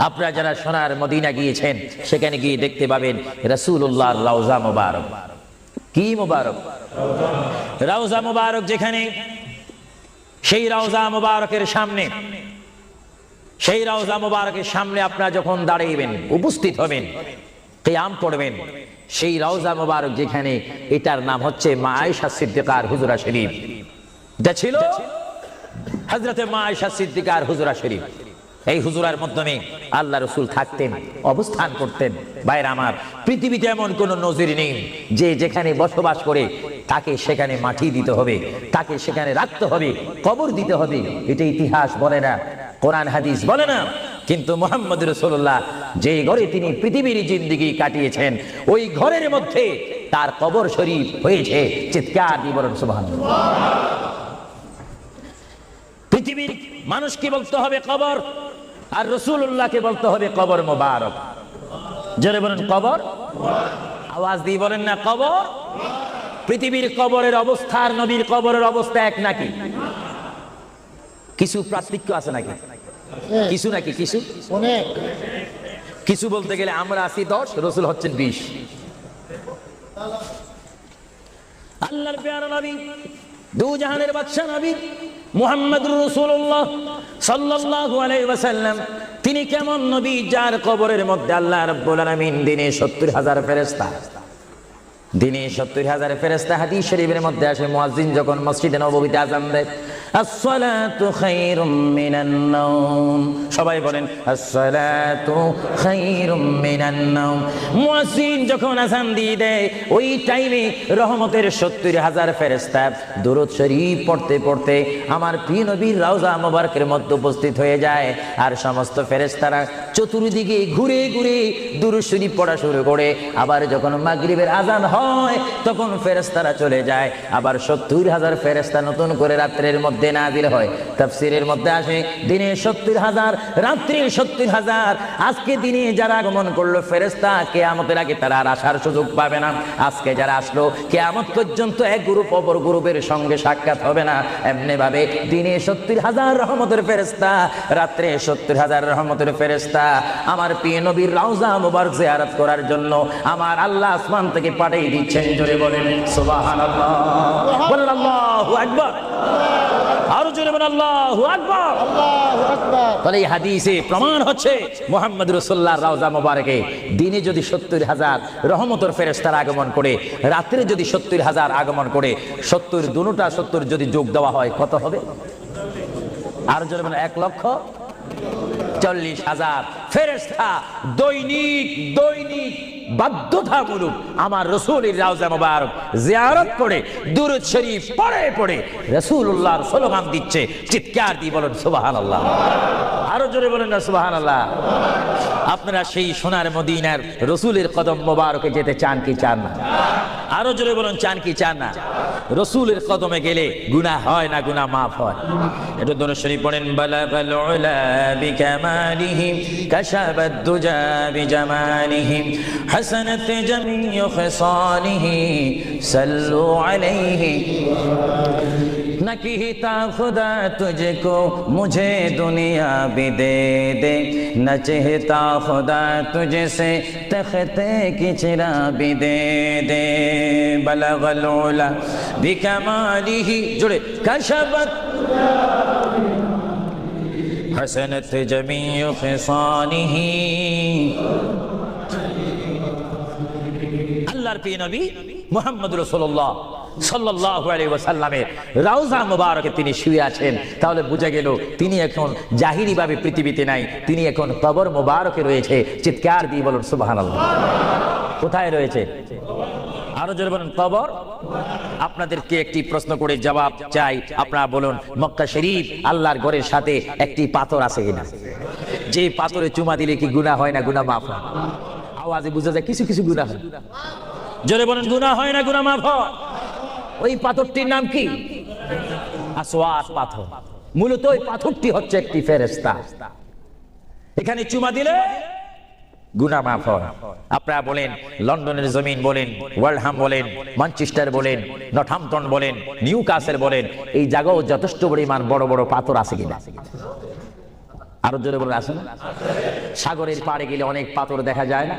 আপনারা যারা সোনার মদিনা গিয়েছেন, সেখানে গিয়ে দেখতে পাবেন রাসূলুল্লাহর রওজা মুবারক। কি মুবারক? রওজা মুবারক। যেখানে সেই রওজা মুবারকের সামনে, সেই রওজা মুবারকের সামনে আপনারা যখন দাঁড়াইবেন, উপস্থিত হবেন, কিয়াম পড়বেন, সেই রওজা মুবারক যেখানে, এটার নাম হচ্ছে মা আয়েশা সিদ্দিকার হুজরা শরীফ। এটা ছিল হযরতে মা আয়েশা সিদ্দিকার হুজরা শরীফ। এই হুজুরার মাধ্যমে আল্লাহ রসুল থাকতেন, অবস্থান করতেন। ভাইরা আমার, পৃথিবীতে এমন কোন নজির নেই যে যেখানে বসবাস করে তাকে সেখানে মাটি দিতে হবে, তাকে সেখানে রাখতে হবে, কবর দিতে হবে। এটা ইতিহাস বলে না, কোরআন হাদিস বলে না। কিন্তু মুহাম্মদ রাসূলুল্লাহ যে ঘরে তিনি পৃথিবীর জিন্দেগি কাটিয়েছেন, ওই ঘরের মধ্যে তার কবর শরীফ হয়েছে। চিৎকার দিয়ে বলেন সুবহানাল্লাহ। পৃথিবীর মানুষকে বলতে হবে কবর, আর রাসূলুল্লাহকে বলতে হবে কবর মোবারক। জোরে বলেন কবর, আওয়াজ দিয়ে বলেন না কবর। পৃথিবীর কবরের অবস্থা আর নবীর কবরের অবস্থা এক নাকি? কিছু পার্থক্য আছে নাকি? কিছু নাকি? কিছু অনেক। কিছু বলতে গেলে আমরা আছি 10, রাসূল হচ্ছেন 20। আল্লাহর প্যারা নবী, দু জাহানের বাদশা নবী মুহাম্মদুর রাসূলুল্লাহ সাল্লাল্লাহু আলাইহি ওয়াসাল্লাম, তিনি কেমন নবী যার কবরের মধ্যে আল্লাহ রাব্বুল আলামিন দিনে 70,000 ফেরেশতা, দিনে 70,000 ফেরেশতা। হাদিস শরীফের মধ্যে আসে, মুয়াজ্জিন যখন মসজিদে নববীতে আযান দেয়, আসসালাতু খায়রুম মিনান নাওম, সবাই বলেন আসসালাতু খায়রুম মিনান নাওম। মুয়াজ্জিন যখন আযান দিয়ে দেয়, ওই টাইমে রহমতের 70,000 ফেরেশতা দুরূদ শরীফ পড়তে পড়তে আমার প্রিয় নবীর রওজা মুবারকের মধ্যে উপস্থিত হয়ে যায়। আর সমস্ত ফেরেশতারা চতুর্দিকে ঘুরে ঘুরে দুরূদ শরীফ পড়া শুরু করে। আবার যখন মাগরিবের আযান হয়, তখন ফেরেশতারা চলে যায়। আবার 70,000 ফেরেশতা নতুন করে রাত্রের মধ্যে নাজিল হয়। তাফসীরের মধ্যে আসে, দিনে 70,000, রাত্রে 70,000। আজকে দিনে যারা আগমন করলো ফেরেশতা, কিয়ামতের আগে তারা আর আসার সুযোগ পাবে না। আজকে যারা আসলো, কিয়ামত পর্যন্ত এক গ্রুপ অপর গ্রুপের সঙ্গে সাক্ষাৎ হবে না। এমনি ভাবে দিনে 70,000 রহমতের ফেরেশতা, রাত্রে 70,000 রহমতের ফেরেশতা আমার প্রিয় নবীর রওজা মুবারক জিয়ারত করার জন্য আমার আল্লাহ আসমান থেকে পাঠিয়ে দিচ্ছেন। জোরে বলেন সুবহানাল্লাহ, বলেন আল্লাহু আকবার, আরো জোরে বলেন আল্লাহু আকবার, আল্লাহু আকবার। তাহলে এই হাদিসে প্রমাণ হচ্ছে মুহাম্মদ রাসূলুল্লাহর রওজা মুবারকে দিনে যদি 70,000 রহমতের ফেরেশতারা আগমন করে, রাত্রে যদি 70,000 আগমন করে, 70 দুটোটা 70 যদি যোগ দেওয়া হয় কত হবে? আরো জোরে বলেন 1,40,000 ফেরেশতা দৈনিক দৈনিক বাধ্যতামূলক আমার রাসূলের রওজা মুবারক জিয়ারত করে দুরূদ শরীফ পড়ে পড়ে রাসূলুল্লাহর স্লোগান দিচ্ছে। চিৎকার দিয়ে বলেন সুবহানাল্লাহ, আরো জোরে বলেন না সুবহানাল্লাহ। আপনারা সেই সোনার মদিনার রাসূলের কদম মোবারকে যেতে চান কি চান না? আরো জোরে বলেন চান কি চান না? রাসূলের কদমে গেলে গুনাহ হয় না, গুনাহ মাফ হয়। এটা দরুদ শরীফ পড়েন, বালাগাল উলা বিকামালিহি কাশাবাদ দুজা বিজামানিহি হাসানাত জামিউ খিসালিহি সাল্লু আলাইহি न कहता खुदा तुझको मुझे दुनिया भी दे दे, न चाहता खुदा तुझसे तख्ते की चिरा भी दे दे। बलगल उला बिकमालिही जुड़े कशबत हसनत जमीउ खिसानिही। আল্লাহর প্রিয় নবী মুহাম্মদ রাসূলুল্লাহ সাল্লাল্লাহু আলাইহি ওয়াসাল্লামের রওজা মুবারকে তিনি শুয়ে আছেন। তাহলে বোঝা গেল তিনি এখন জাহিরি ভাবে পৃথিবীতে নাই, তিনি এখন কবর মুবারকে রয়েছে। চিৎকার দিয়ে বলুন সুবহানাল্লাহ। কোথায় রয়েছে? আরো জোরে বলুন কবর। আপনাদেরকে একটি প্রশ্ন করে জবাব চাই, আপনারা বলুন মক্কা শরীফ আল্লাহর ঘরের সাথে একটি পাথর আছে কিনা? যে পাথরে চুমা দিলে কি গুনাহ হয় না গুনাহ মাফ হয়? আওয়াজে বোঝা যায় কিছু কিছু গুনাহ হয়। জোরে বলেন গুনাহ হয় না গুনাহ মাফ হয়? ওই পাথরটির নাম কি? আসওয়াত পাথর। মূলত ওই পাথরটি হচ্ছে একটি ফেরেশতা। এখানে চুমা দিলে গুনাহ মাফ হয়। আপনারা বলেন লন্ডনের জমিন বলেন, ওয়ালহাম বলেন, ম্যানচেস্টার বলেন, নর্থহ্যাম্পটন বলেন, নিউ কাসেল বলেন, এই জায়গাও যথেষ্ট পরিমাণ বড় বড় পাথর আছে কিনা? আরো জোরে বলে আসেন। সাগরের পাড়ে গেলে অনেক পাথর দেখা যায় না,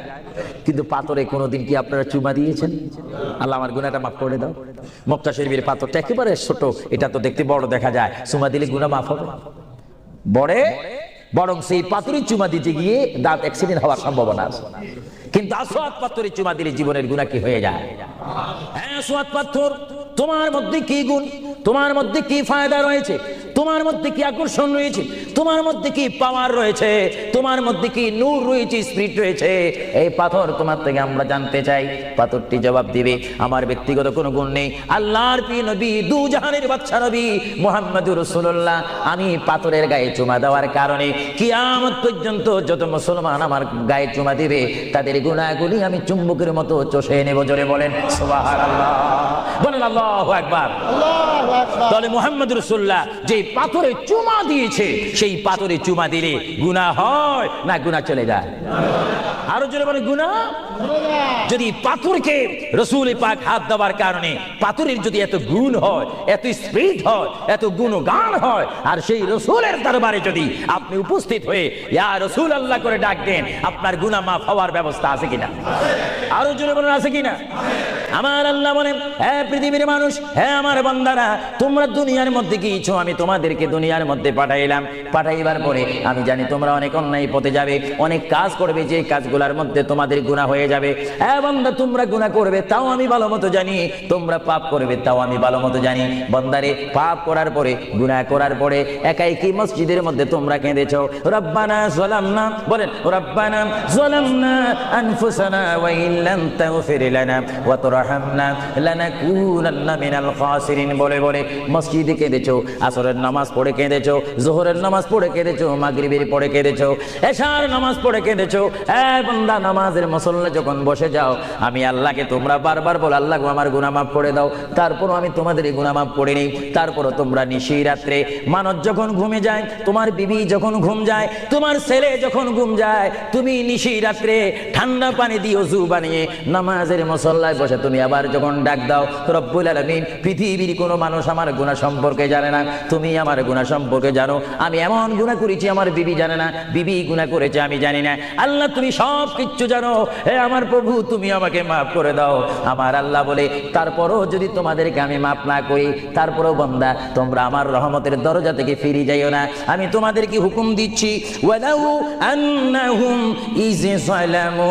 কিন্তু পাথরে কোনোদিন কি আপনারা চুমা দিয়েছেন? আল্লাহ আমার গুনাহটা মাফ করে দাও। মক্কা শরীফের পাথরটা একেবারে ছোট, এটা তো দেখতে বড় দেখা যায়, চুমা দিলে গুনাহ মাফ হবে? বরং সেই পাথরে চুমা দিতে গিয়ে দাঁত অ্যাক্সিডেন্ট হওয়ার সম্ভাবনা আছে। কিন্তু আসওয়াত পাথরে চুমা দিলে জীবনের গুনাহ কি হয়ে যায়? হ্যাঁ, আসওয়াত পাথর, তোমার মধ্যে কি গুণ, তোমার মধ্যে কি ফায়দা রয়েছে, তোমার মধ্যে কি আকর্ষণ রয়েছে, তোমার মধ্যে কি পাওয়ার রয়েছে, তোমার মধ্যে কি নূর রয়েছে, স্পিরিট রয়েছে, এই পাথর তোমার থেকে আমরা জানতে চাই। পাথরটি জবাব দিবে আমার ব্যক্তিগত কোনো গুণ নেই। আল্লাহর প্রিয় নবী, দু জাহানের বাদশা নবী মুহাম্মদুর রাসূলুল্লাহ, আমি পাথরের গায়ে চুমা দেওয়ার কারণে কিয়ামত পর্যন্ত যত মুসলমান আমার গায়ে চুমা দিবে তাদের গুনাহগুলি আমি চুম্বকের মতো চষে নেব। জোরে বলেন সুবহানাল্লাহ, বলেন আল্লাহু আকবার। তাহলে মুহাম্মদ রাসূলুল্লাহ যে পাথরে চুমা দিয়েছে, সেই পাথরে চুমা দিলে গুনাহ হয় না গুনাহ চলে যায়? আরো জোরে বলেন গুনাহ। যদি পাথরকে রাসূল পাক হাত দেওয়ার কারণে পাথরের যদি এত গুণ হয়, এত স্পিরিট হয়, এত গুণগান হয়, আর সেই রাসূলের দরবারে যদি আপনি উপস্থিত হয়ে ইয়া রাসূলুল্লাহ করে ডাক দেন, আপনার গুনাহ মাফ হওয়ার ব্যবস্থা আছে কিনা? আরো জোরে বলেন আছে কিনা? আমার আল্লাহ বলেন, হে পৃথিবীর মানুষ, হে আমার বান্দারা, তোমরা দুনিয়ার মধ্যে গিয়েছো, আমি তোমাদেরকে দুনিয়ার মধ্যে পাঠাইলাম। পাঠাইবার পরে আমি জানি তোমরা অনেক অন্যায় পথে যাবে, অনেক কাজ করবে, যে কাজগুলোর মধ্যে তোমাদের গুনাহ হয়ে যাবে। হে বান্দা, তোমরা গুনাহ করবে তাও আমি ভালো মতো জানি, তোমরা পাপ করবে তাও আমি ভালো মতো জানি। বান্দারে, পাপ করার পরে, গুনাহ করার পরে একাই কি মসজিদের মধ্যে তোমরা কেঁদেছো, রব্বানা যালামনা, বলেন রব্বানা যালামনা আনফুসানা ওয়া ইল্লাম তাগফির লানা ওয়া তুরহামনা লানাকুনান্না মিনাল খাসিরিন বলে বলে মসজিদে কেঁদেছো, আসরের নামাজ পড়ে কেঁদেছো, যোহরের নামাজ পড়ে কেঁদেছো, মাগরিবের পড়ে কেঁদেছো, এশার নামাজ পড়ে কেঁদেছো। এ বান্দা, নামাজের মুসল্লা যখন বসে যাও, আমি আল্লাহকে তোমরা বারবার বল, আল্লাহ গো আমার গুনাহ মাফ করে দাও। তারপরও আমি তোমাদের এই গুনাহ মাফ করে নেই। তারপরও তোমরা নিশি রাত্রে, মানুষ যখন ঘুমে যায়, তোমার বিবি যখন ঘুম যায়, তোমার ছেলে যখন ঘুম যায়, তুমি নিশি রাত্রে ঠান্ডা পানি দিয়ে ওযু বানিয়ে নামাজের মুসল্লায় বসে তুমি আবার যখন ডাক দাও, রব্বুল আলামিন, পৃথিবীর কোনো মানুষ আমার গুনাহ সম্পর্কে জানে না, তুমি আমার গুনাহ সম্পর্কে জানো। আমি এমন গুনাহ করেছি আমার বিবি জানে না, বিবি গুনাহ করেছে আমি জানি না। আল্লাহ, তুমি সব কিচ্ছু জানো, হে আমার প্রভু, তুমি আমাকে মাফ করে দাও। আমার আল্লাহ বলে, তারপরও যদি তোমাদেরকে আমি মাফ না করি, তারপরও বান্দা তোমরা আমার রহমতের দরজা থেকে ফিরে যাইও না। আমি তোমাদেরকে হুকুম দিচ্ছি, ওয়ালাউ আন্নাহুম ইয যালামু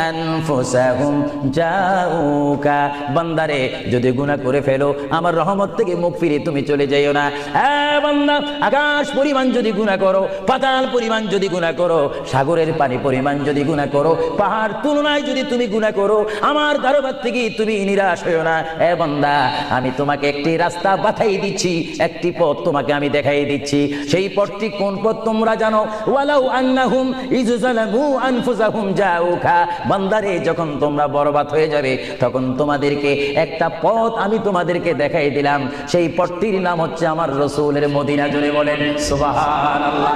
আনফুসাহুম জাউকা, বান্দারে যদি গুনাহ করে ফেলো, আমার রহমত থেকে মুখ ফিরে তুমি চলে যাইও না। হ্যাঁ বান্দা, আকাশ পরিমাণ যদি গুনাহ করো, পাতাল পরিমাণ যদি গুনাহ করো, সাগরের পানি পরিমাণ যদি গুনাহ করো, পাহাড় তুলনায় যদি তুমি গুনাহ করো, আমার দরবার থেকে তুমি নিরাশ হইও না। এ বান্দা, আমি তোমাকে একটি রাস্তা বাতাই দিচ্ছি, একটি পথ তোমাকে আমি দেখাই দিচ্ছি। সেই পথটি কোন পথ তোমরা জানো? ওয়ালাউ আন্নাহুম ইয যালামু আনফুসাহুম জাউকা, বান্দারে যখন তোমরা বরবাদ হয়ে যাবে, তখন তোমাদেরকে একটা পথ আমি তোমাদেরকে দেখাই দিলাম, সেই পথটির নাম হচ্ছে আমার রাসূলের মদিনা। জোরে বলেন সুবহানাল্লাহ।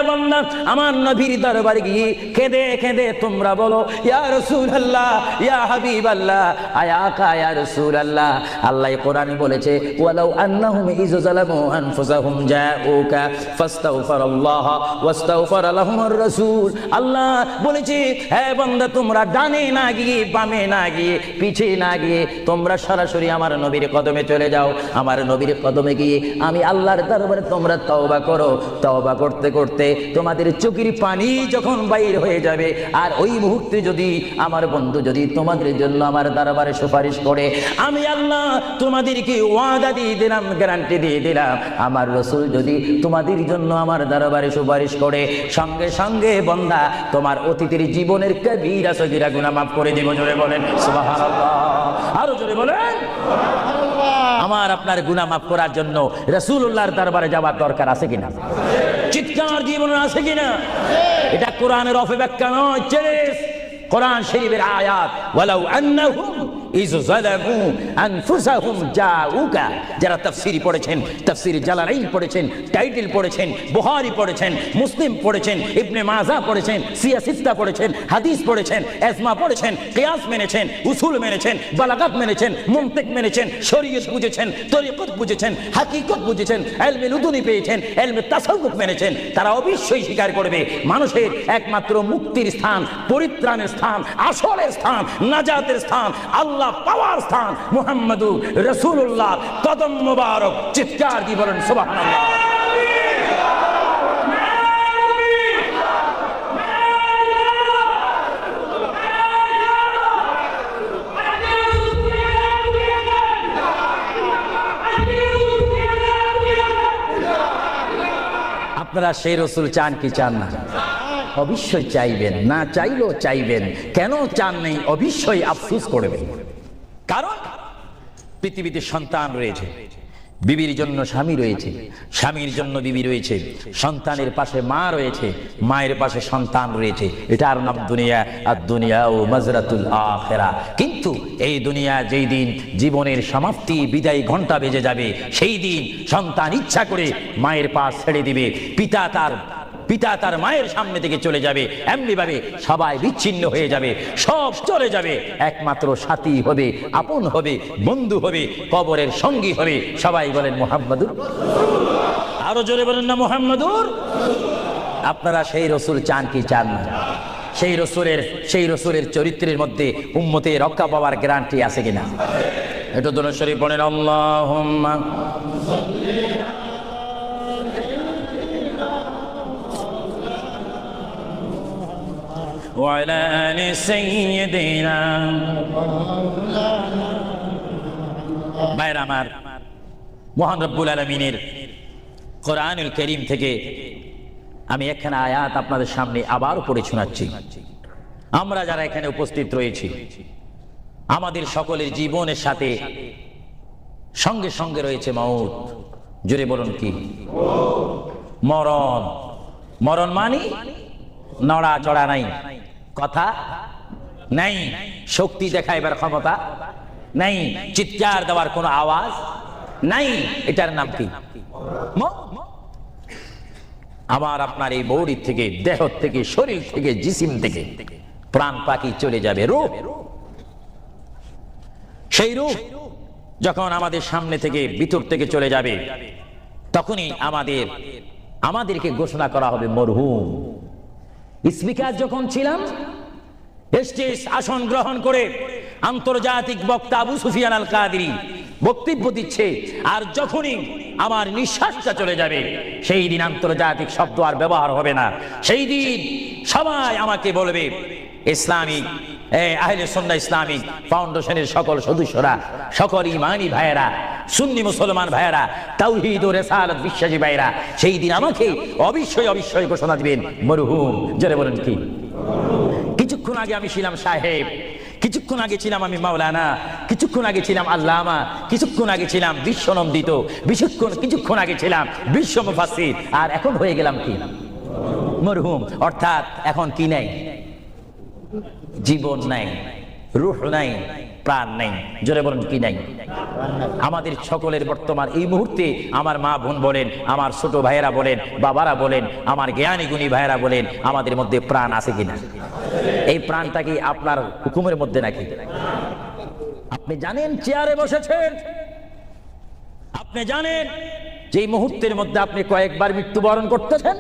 বান্দা, আমার নবীর দরবারে গিয়ে কেঁদে কেঁদে তোমরা বলো, ইয়া রাসূলুল্লাহ, ইয়া হাবিবাল্লাহ, আয়াকা ইয়া রাসূলুল্লাহ। আল্লাহ কোরআনে বলেছে, ওয়ালাউ আন্নাহুম ইয যালামু আনফুসাহুম জাউকা ফাস্তাগফিরুল্লাহ ওয়াস্তাগফারা লাহুমুর রাসূল। আল্লাহ বলেছে, হে বান্দা, তোমরা ডানে না গিয়ে, বামে না গিয়ে, পিছে না গিয়ে তোমরা সরাসরি আমার নবীর কদমে চলে যাও। আমার নবীর কদমে গিয়ে আমি আল্লাহর দরবারে তোমরা তওবা করো। তওবা করতে করতে তোমাদের চোখের পানি যখন বাইর হয়ে যাবে, আর ওই মুহূর্তে যদি আমার বন্ধু যদি তোমাদের জন্য আমার দরবারে সুপারিশ করে, আমি আল্লাহ তোমাদেরকে ওয়াদা দিয়ে দিলাম, গ্যারান্টি দিয়ে দিলাম, আমার রাসূল যদি তোমাদের জন্য আমার দরবারে সুপারিশ করে, সঙ্গে সঙ্গে বান্দা তোমার অতীতের জীবনের কবিরা সগীরা গুনাহ মাফ করে দেব। জোরে বলেন সুবহানাল্লাহ। আরো জোরে বলেন। আমার আপনার গুনাহ মাফ করার জন্য রাসূলুল্লাহর দরবারে যাওয়ার দরকার আছে কিনা? চিৎকার জীবনে আছে কিনা? এটা কোরআনের অপব্যাখ্যা নয়, চ্যালেঞ্জ। কোরআন শরীফের আয়াত, ওয়ালাউ আন্নাহুম ইয যালামু আনফুসাহুম জাউকা। যারা তাফসীর পড়েছেন, তাফসীর জালালাইন পড়েছেন, টাইটেল পড়েছেন, বুখারী পড়েছেন, মুসলিম পড়েছেন, ইবনে মাজাহ পড়েছেন, সিয়াসিত্তা পড়েছেন, হাদিস পড়েছেন, ইজমা পড়েছেন, কিয়াস মেনেছেন, উসুল মেনেছেন, বালাগাত মেনেছেন, মুনতিক মেনেছেন, শরীয়ত বুঝেছেন, তরিকত বুঝেছেন, হাকিকত বুঝেছেন, ইলমে লুদুনি পেয়েছেন, ইলমে তাসাউফ মেনেছেন, তারা অবশ্যই স্বীকার করবে মানুষের একমাত্র মুক্তির স্থান, পরিত্রাণের স্থান, আসলের স্থান, নাজাতের স্থান, আল্লাহ পাওয়ার স্থান মুহাম্মাদুর রাসূলুল্লাহ কদম মুবারক। চিৎকার দিয়ে বলেন সুবহানাল্লাহ। আপনারা সেই রাসূল চান কি চান না? অবশ্যই চাইবেন, না চাইলেও চাইবেন। কেন চান নেই? অবশ্যই আফসোস করবেন। কারণ পৃথিবীতে সন্তান রয়েছে, বিবির জন্য স্বামী রয়েছে, স্বামীর জন্য বিবি রয়েছে, সন্তানের পাশে মা রয়েছে, মায়ের পাশে সন্তান রয়েছে। এটার নাম দুনিয়া। আর দুনিয়া ও মাজরাতুল আখিরা। কিন্তু এই দুনিয়া যেই দিন জীবনের সমাপ্তি, বিদায় ঘন্টা বেজে যাবে, সেই দিন সন্তান ইচ্ছা করে মায়ের পাশ ছেড়ে দিবে, পিতা তার মায়ের সামনে থেকে চলে যাবে, এমনি ভাবে সবাই বিচ্ছিন্ন হয়ে যাবে, সব চলে যাবে। একমাত্র সাথী হবে, আপন হবে, বন্ধু হবে, কবরের সঙ্গী হবে। সবাই বলেন মুহাম্মাদুর। আরো জোরে বলেন না মুহাম্মাদুর। আপনারা সেই রাসূল চান কি চান না? সেই রাসূলের চরিত্রের মধ্যে উম্মতের রক্ষা পাওয়ার গ্যারান্টি আছে কিনা? এটা দুরূদ শরীফ পড়েন, আল্লাহুম্মা وعلى آل سيدنا। ভাইরা আমার, মহান রব্বুল আলামিনের কোরআনুল কারীম থেকে আমি একখানা আয়াত আপনাদের সামনে আবার পড়ে শোনাচ্ছি। আমরা যারা এখানে উপস্থিত রয়েছি, আমাদের সকলের জীবনের সাথে সঙ্গে সঙ্গে রয়েছে মওত। জোরে বলুন কি? মরণ। মরণ মানে নড়া চড়া নাই, কথা নাই, শক্তি দেখাইবার ক্ষমতা নাই, চিৎকার দেওয়ার কোনো আওয়াজ নাই। এটার নাম কি? আমার আপনার এই বডি থেকে, দেহ থেকে, শরীর থেকে, জিসিম থেকে প্রাণ পাখি চলে যাবে, রূহ। সেই রূহ যখন আমাদের সামনে থেকে, ভিতর থেকে চলে যাবে, তখনই আমাদেরকে ঘোষণা করা হবে মরহুম। স্পিকার যখন ছিলাম, স্টেজ আসন গ্রহণ করে আন্তর্জাতিক বক্তা আবু সুফিয়ান আল কাদেরী বক্তব্য দিচ্ছে, আর যখনই আমার নিঃশ্বাসটা চলে যাবে, সেই দিন আন্তর্জাতিক শব্দ আর ব্যবহার হবে না। সেই দিন সবাই আমাকে বলবে, ইসলামিক আহলে সুন্নাহ ইসলামিক ফাউন্ডেশনের সকল সদস্যরা, সকল ইমানি ভাইয়েরা, সুন্নি মুসলমান ভাইয়েরা, তাওহীদ ও রিসালাত বিশ্বাসী ভাইয়েরা, সেই দিন আমাকে অবশ্যই ঘোষণা দিবেন মরহুম। জোরে বলেন কি? কিছুক্ষণ আগে আমি ছিলাম সাহেব, কিছুক্ষণ আগে ছিলাম আমি মাওলানা, কিছুক্ষণ আগে ছিলাম আল্লামা, কিছুক্ষণ আগে ছিলাম বিশ্বনন্দিত, কিছুক্ষণ আগে ছিলাম বিশ্ব মুফাসসির, আর এখন হয়ে গেলাম কি? মরহুম। অর্থাৎ এখন কি নাই? জীবন নাই, রূহ নাই, প্রাণ নেই। জোরে বলুন কি নাই? আমাদের সকলের বর্তমান এই মুহূর্তে আমার মা বোন বলেন, আমার ছোট ভাইয়েরা বলেন, বাবারা বলেন, আমার জ্ঞানী গুণী ভাইয়েরা বলেন, আমাদের মধ্যে প্রাণ আছে কিনা? এই প্রাণটা কি আপনার হুকুমের মধ্যে নাকি? আপনি জানেন চেয়ারে বসেছেন, আপনি জানেন যে মুহূর্তের মধ্যে আপনি কয়েকবার মৃত্যুবরণ করতেছেন।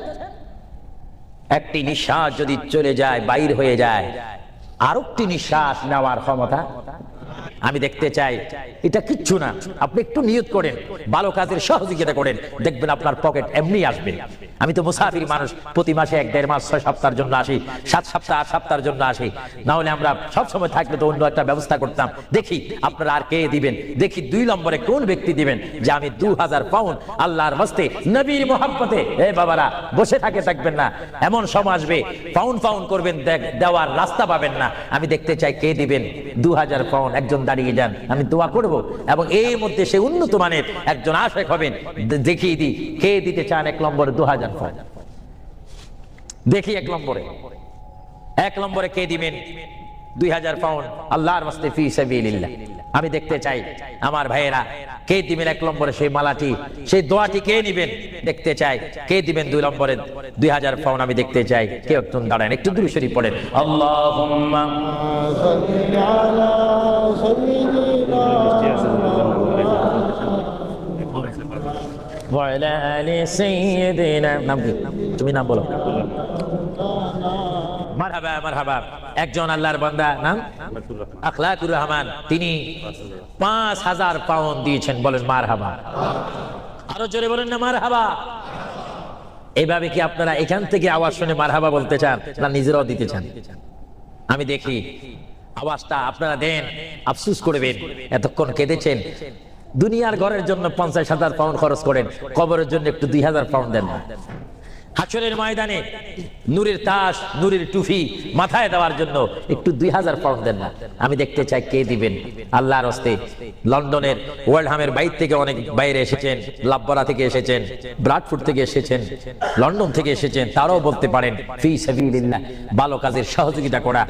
একটি নিঃশ্বাস যদি চলে যায়, বাইর হয়ে যায়, আরেকটি নিঃশ্বাস নেওয়ার ক্ষমতা আমি দেখতে চাই। এটা কিচ্ছু না, আপনি একটু নিয়ত করেন, ভালো কাজের সহযোগিতা করেন, দেখবেন আপনার পকেট এমনি আসবে। আমি তো মুসাফির মানুষ, প্রতি মাসে 1-1.5 মাস 6 সপ্তাহের জন্য আসি, 7 সপ্তাহ 8 সপ্তাহের জন্য আসি। না হলে আমরা সব সময় থাকলে তো অন্য একটা ব্যবস্থা করতাম। দেখি আপনারা আর কে দিবেন, দেখি 2 নম্বরে কোন ব্যক্তি দিবেন যে আমি 2000 পাউন্ড আল্লাহর হস্তে নবীর মোহাব্বতে। এ বাবারা, বসে থাকে থাকবেন না, এমন সময় আসবে পাউন্ড পাউন্ড করবেন, দেওয়ার রাস্তা পাবেন না। আমি দেখতে চাই কে দিবেন 2000 পাউন্ড। একজন দাঁড়িয়ে যান, আমি দোয়া করব, এবং এর মধ্যে সে উন্নত মানের একজন আশেক হবেন। দেখিয়ে দিই কে দিতে চান 1 নম্বরে 2000 পাউন্ড। দেখি 1 নম্বরে কে দিবেন 2000 পাউন্ড আল্লাহর ওয়াস্তে ফি সাবিলিল্লাহ। আমি দেখতে চাই আমার ভাইয়েরা কে দিবেন 1 নম্বরে সেই মালাটি, সেই দোয়াটি কে নেবেন দেখতে চাই। কে দিবেন 2 নম্বরে 2000 পাউন্ড? আমি দেখতে চাই কে একটু দাঁড়ান, একটু দুরূদ শরীফ পড়েন। আল্লাহুম্মা সাল্লি আলা সাইয়্যিদিনা ওয়া আলা আলি সাইয়্যিদিনা। নাম কি? তুমি নাম বলো। মারহাবা মারহাবা। একজন আল্লাহর বান্দা, নাম আখলাকুর রহমান, তিনি 5000 পাউন্ড দিয়েছেন। বলেন মারহাবা। আরো জোরে বলেন না মারহাবা। এইভাবে কি আপনারা এখান থেকে আওয়াজ শুনে মারহাবা বলতে চান, না নিজেরাও দিতে চান? আমি দেখি আওয়াজটা আপনারা দেন, আফসোস করবেন এতক্ষণ কেঁদেছেন। দুনিয়ার ঘরের জন্য 50,000 পাউন্ড খরচ করেন, কবরের জন্য একটু 2000 পাউন্ড দেন না। হাসরের ময়দানে নূরের তাজ, নূরের টুফি মাথায় দেওয়ার জন্য একটু 2000 পাউন্ড দেন না। আমি দেখতে চাই কে দিবেন আল্লাহর হস্তে। লন্ডনের ওয়ার্ল্ডহামের বাইরে থেকে অনেক বাইরে এসেছেন, লাভবরা থেকে এসেছেন, ব্রাডফোর্ড থেকে এসেছেন, লন্ডন থেকে এসেছেন, তারাও বলতে পারেন ফি সাবিলিল্লাহ। ভালো কাজের সহযোগিতা করা,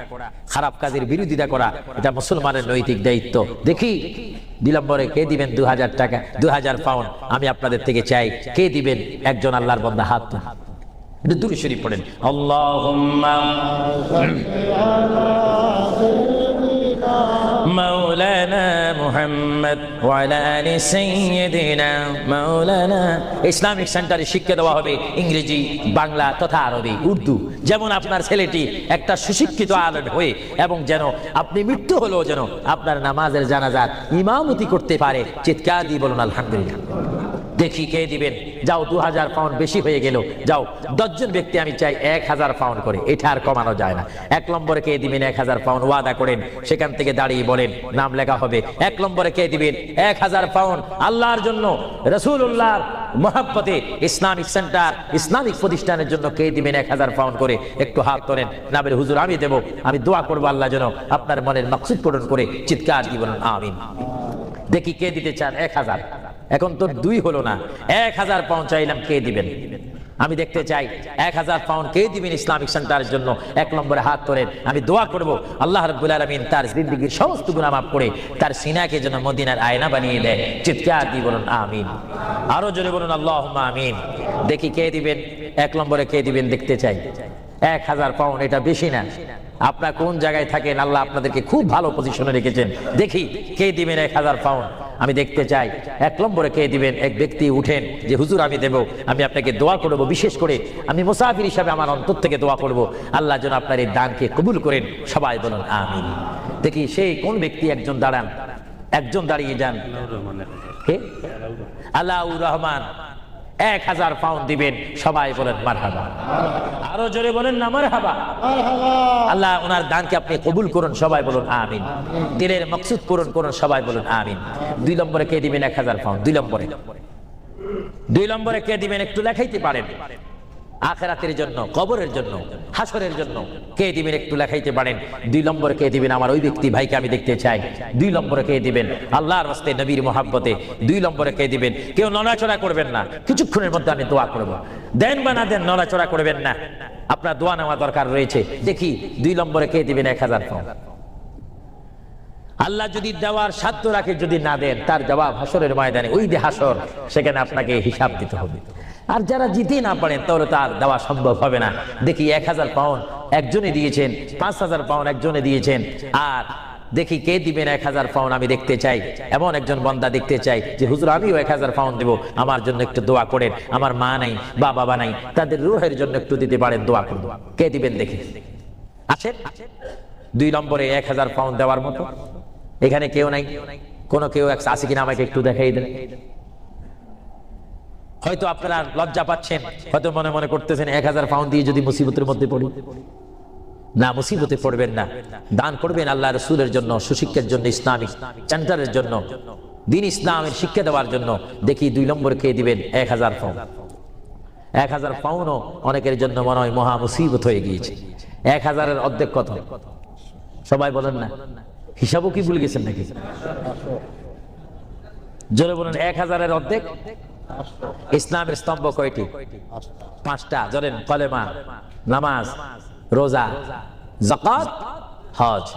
খারাপ কাজের বিরোধিতা করা, এটা মুসলমানের নৈতিক দায়িত্ব। দেখি 2 নম্বরে কে দিবেন 2000 টাকা, 2000 পাউন্ড? আমি আপনাদের থেকে চাই কে দিবেন। একজন আল্লাহর বান্দা হাত তুলে দুরূদ শরীফ পড়েন। আল্লাহুম্মা মাওলানা মুহাম্মদ ওয়া আলা আলি সাইয়্যিদিনা মাওলানা। ইসলামিক সেন্টারে শিক্ষা দেওয়া হবে ইংরেজি, বাংলা তথা আরবি, উর্দু। যেমন আপনার ছেলেটি একটা সুশিক্ষিত আলেম হয়ে, এবং যেন আপনি মৃত্যু হলেও যেন আপনার নামাজের জানাজার ইমামতি করতে পারে। চিৎকার দিয়ে বলুন আলহামদুলিল্লাহ। দেখি কে দিবেন। যাও 2000 পাউন্ড বেশি হয়ে গেল, যাও 10 জন ব্যক্তি আমি চাই 1000 পাউন্ড করে, এটা আর কমানো যায় না। 1 নম্বরে কে দিবেন 1000 পাউন্ড? ওয়াদা করেন, সেখান থেকে দাঁড়িয়ে বলেন, নাম লেখা হবে। 1 নম্বরে কে দিবেন 1000 পাউন্ড আল্লাহর জন্য, রাসূলুল্লাহর মহব্বতে ইসলামিক সেন্টার, ইসলামিক প্রতিষ্ঠানের জন্য কে দিবেন 1000 পাউন্ড করে? একটু হাত তোলেন। না বলে হুজুর আমি দেব, আমি দোয়া করবো আল্লাহ যেন আপনার মনের মাকসুদ পূরণ করে। চিৎকার দিয়ে বলুন আমিন। দেখি কে দিতে চান 1000। এখন তো 2 হলো না, 1000 পাউন্ড চাইলাম, কে দিবেন? আমি দেখতে চাই 1000 পাউন্ড কে দিবেন ইসলামিক সেন্টারের জন্য? 1 নম্বরে হাত তোলেন। আমি দোয়া করব আল্লাহ রাব্বুল আলামিন তার জিন্দেগীর সমস্ত গুনাহ মাফ করে তার সিনাকে যেন মদিনার আয়না বানিয়ে দেয়। চিৎকার দিয়ে বলুন আমিন। আরো জোরে বলুন আল্লাহুম্মা আমিন। দেখি কে দিবেন 1 নম্বরে কে দিবেন দেখতে চাই। 1000 পাউন্ড এটা বেশি না। আপনার কোন জায়গায় থাকেন, আল্লাহ আপনাদেরকে খুব ভালো পজিশনে রেখেছেন। দেখি কে দিবেন 1000 পাউন্ড? আমি দেখতে চাই 1 নম্বরে কে দিবেন। এক ব্যক্তি উঠেন যে হুজুর আমি দেব, আমি আপনাকে দোয়া করব, বিশেষ করে আমি মুসাফির হিসাবে আমার অন্তর থেকে দোয়া করব আল্লাহ যেন আপনার এই দানকে কবুল করেন। সবাই বলুন আমিন। দেখি সেই কোন ব্যক্তি? একজন দাঁড়ান, একজন দাঁড়িয়ে যান। কে? আলাউর রহমান 1000 পাউন্ড দিবেন। সবাই বলেন মারহাবা। আরো জোরে বলেন না মারহাবা। আল্লাহ ওনার দানকে আপনি কবুল করুন। সবাই বলুন আমিন। দিলের মাকসুদ পূরণ করুন। সবাই বলুন আমিন। 2 নম্বরে কে দিবেন 1000 পাউন্ড? 2 নম্বরে কে দিবেন একটু লেখাইতে পারেন। আখিরাতের জন্য, কবরের জন্য, হাসরের জন্য কে দিবেন একটু লেখাইতে পারেন। 2 নম্বরে কে দিবেন? আমার ওই ব্যক্তি ভাইকে আমি দেখতে চাই। 2 নম্বরে কে দিবেন? আল্লাহর রাস্তে, নবীর মহব্বতে। 2 নম্বরে কে দিবেন? কেউ নড়াচড়া করবেন না, কিছুক্ষণের মধ্যে আমি দোয়া করব। দেন বা না দেন, নড়াচড়া করবেন না, আপনার দোয়া নেওয়া দরকার রয়েছে। দেখি 2 নম্বরে কে দিবেন 1000 পাউন্ড? আল্লাহ যদি দেওয়ার সাধ্য রাখে, যদি না দেন তার জবাব হাসরের ময়দানে, ওই যে হাসর, সেখানে আপনাকে হিসাব দিতে হবে। আর যারা জিতে না পারেন তাহলে তার দেওয়া সম্ভব হবে না। দেখি 1000 পাউন্ড একজনে দিয়েছেন, 5000 পাউন্ড একজনে দিয়েছেন, আর দেখি কে দিবেন 1000 পাউন্ড। আমি দেখতে চাই এমন একজন বান্দা দেখতে চাই যে হুজুর আমিও 1000 পাউন্ড দেব, আমার জন্য একটু দোয়া করেন, আমার মা নাই বা বাবা নাই, তাদের রূহের জন্য একটু দিতে পারেন, দোয়া করুন। কে দিবেন দেখি? আছেন 2 নম্বরে 1000 পাউন্ড দেওয়ার মতো? এখানে কেউ নাই? কোন কেউ আছে কিনা আমাকে একটু দেখাই দেন। হয়তো আপনারা লজ্জা পাচ্ছেন, হয়তো মনে মনে করতেছেন 1000 পাউন্ড দিয়ে যদি মুসিবতের মধ্যে পড়ি। না, মুসিবতে পড়বেন না, দান করবেন আল্লাহ রাসূলের জন্য, সুশিক্ষার জন্য, ইসলামিক সেন্টারের জন্য, দ্বীন ইসলামের শিক্ষা দেওয়ার জন্য। দেখি 2 নম্বর কে দিবেন 1000 পাউন্ড। 1000 পাউন্ডও অনেকের জন্য মনে হয় মহা মুসিবত হয়ে গিয়েছে। 1000-এর অর্ধেক কত? সবাই বলেন না, হিসাবও কি ভুলে গেছেন নাকি? জোরে বলেন, 1000-এর অর্ধেক? ইসলামের স্তম্ভ কয়টি? 5টা। জোরে কলেমা, নামাজ, রোজা, যাকাত, হজ।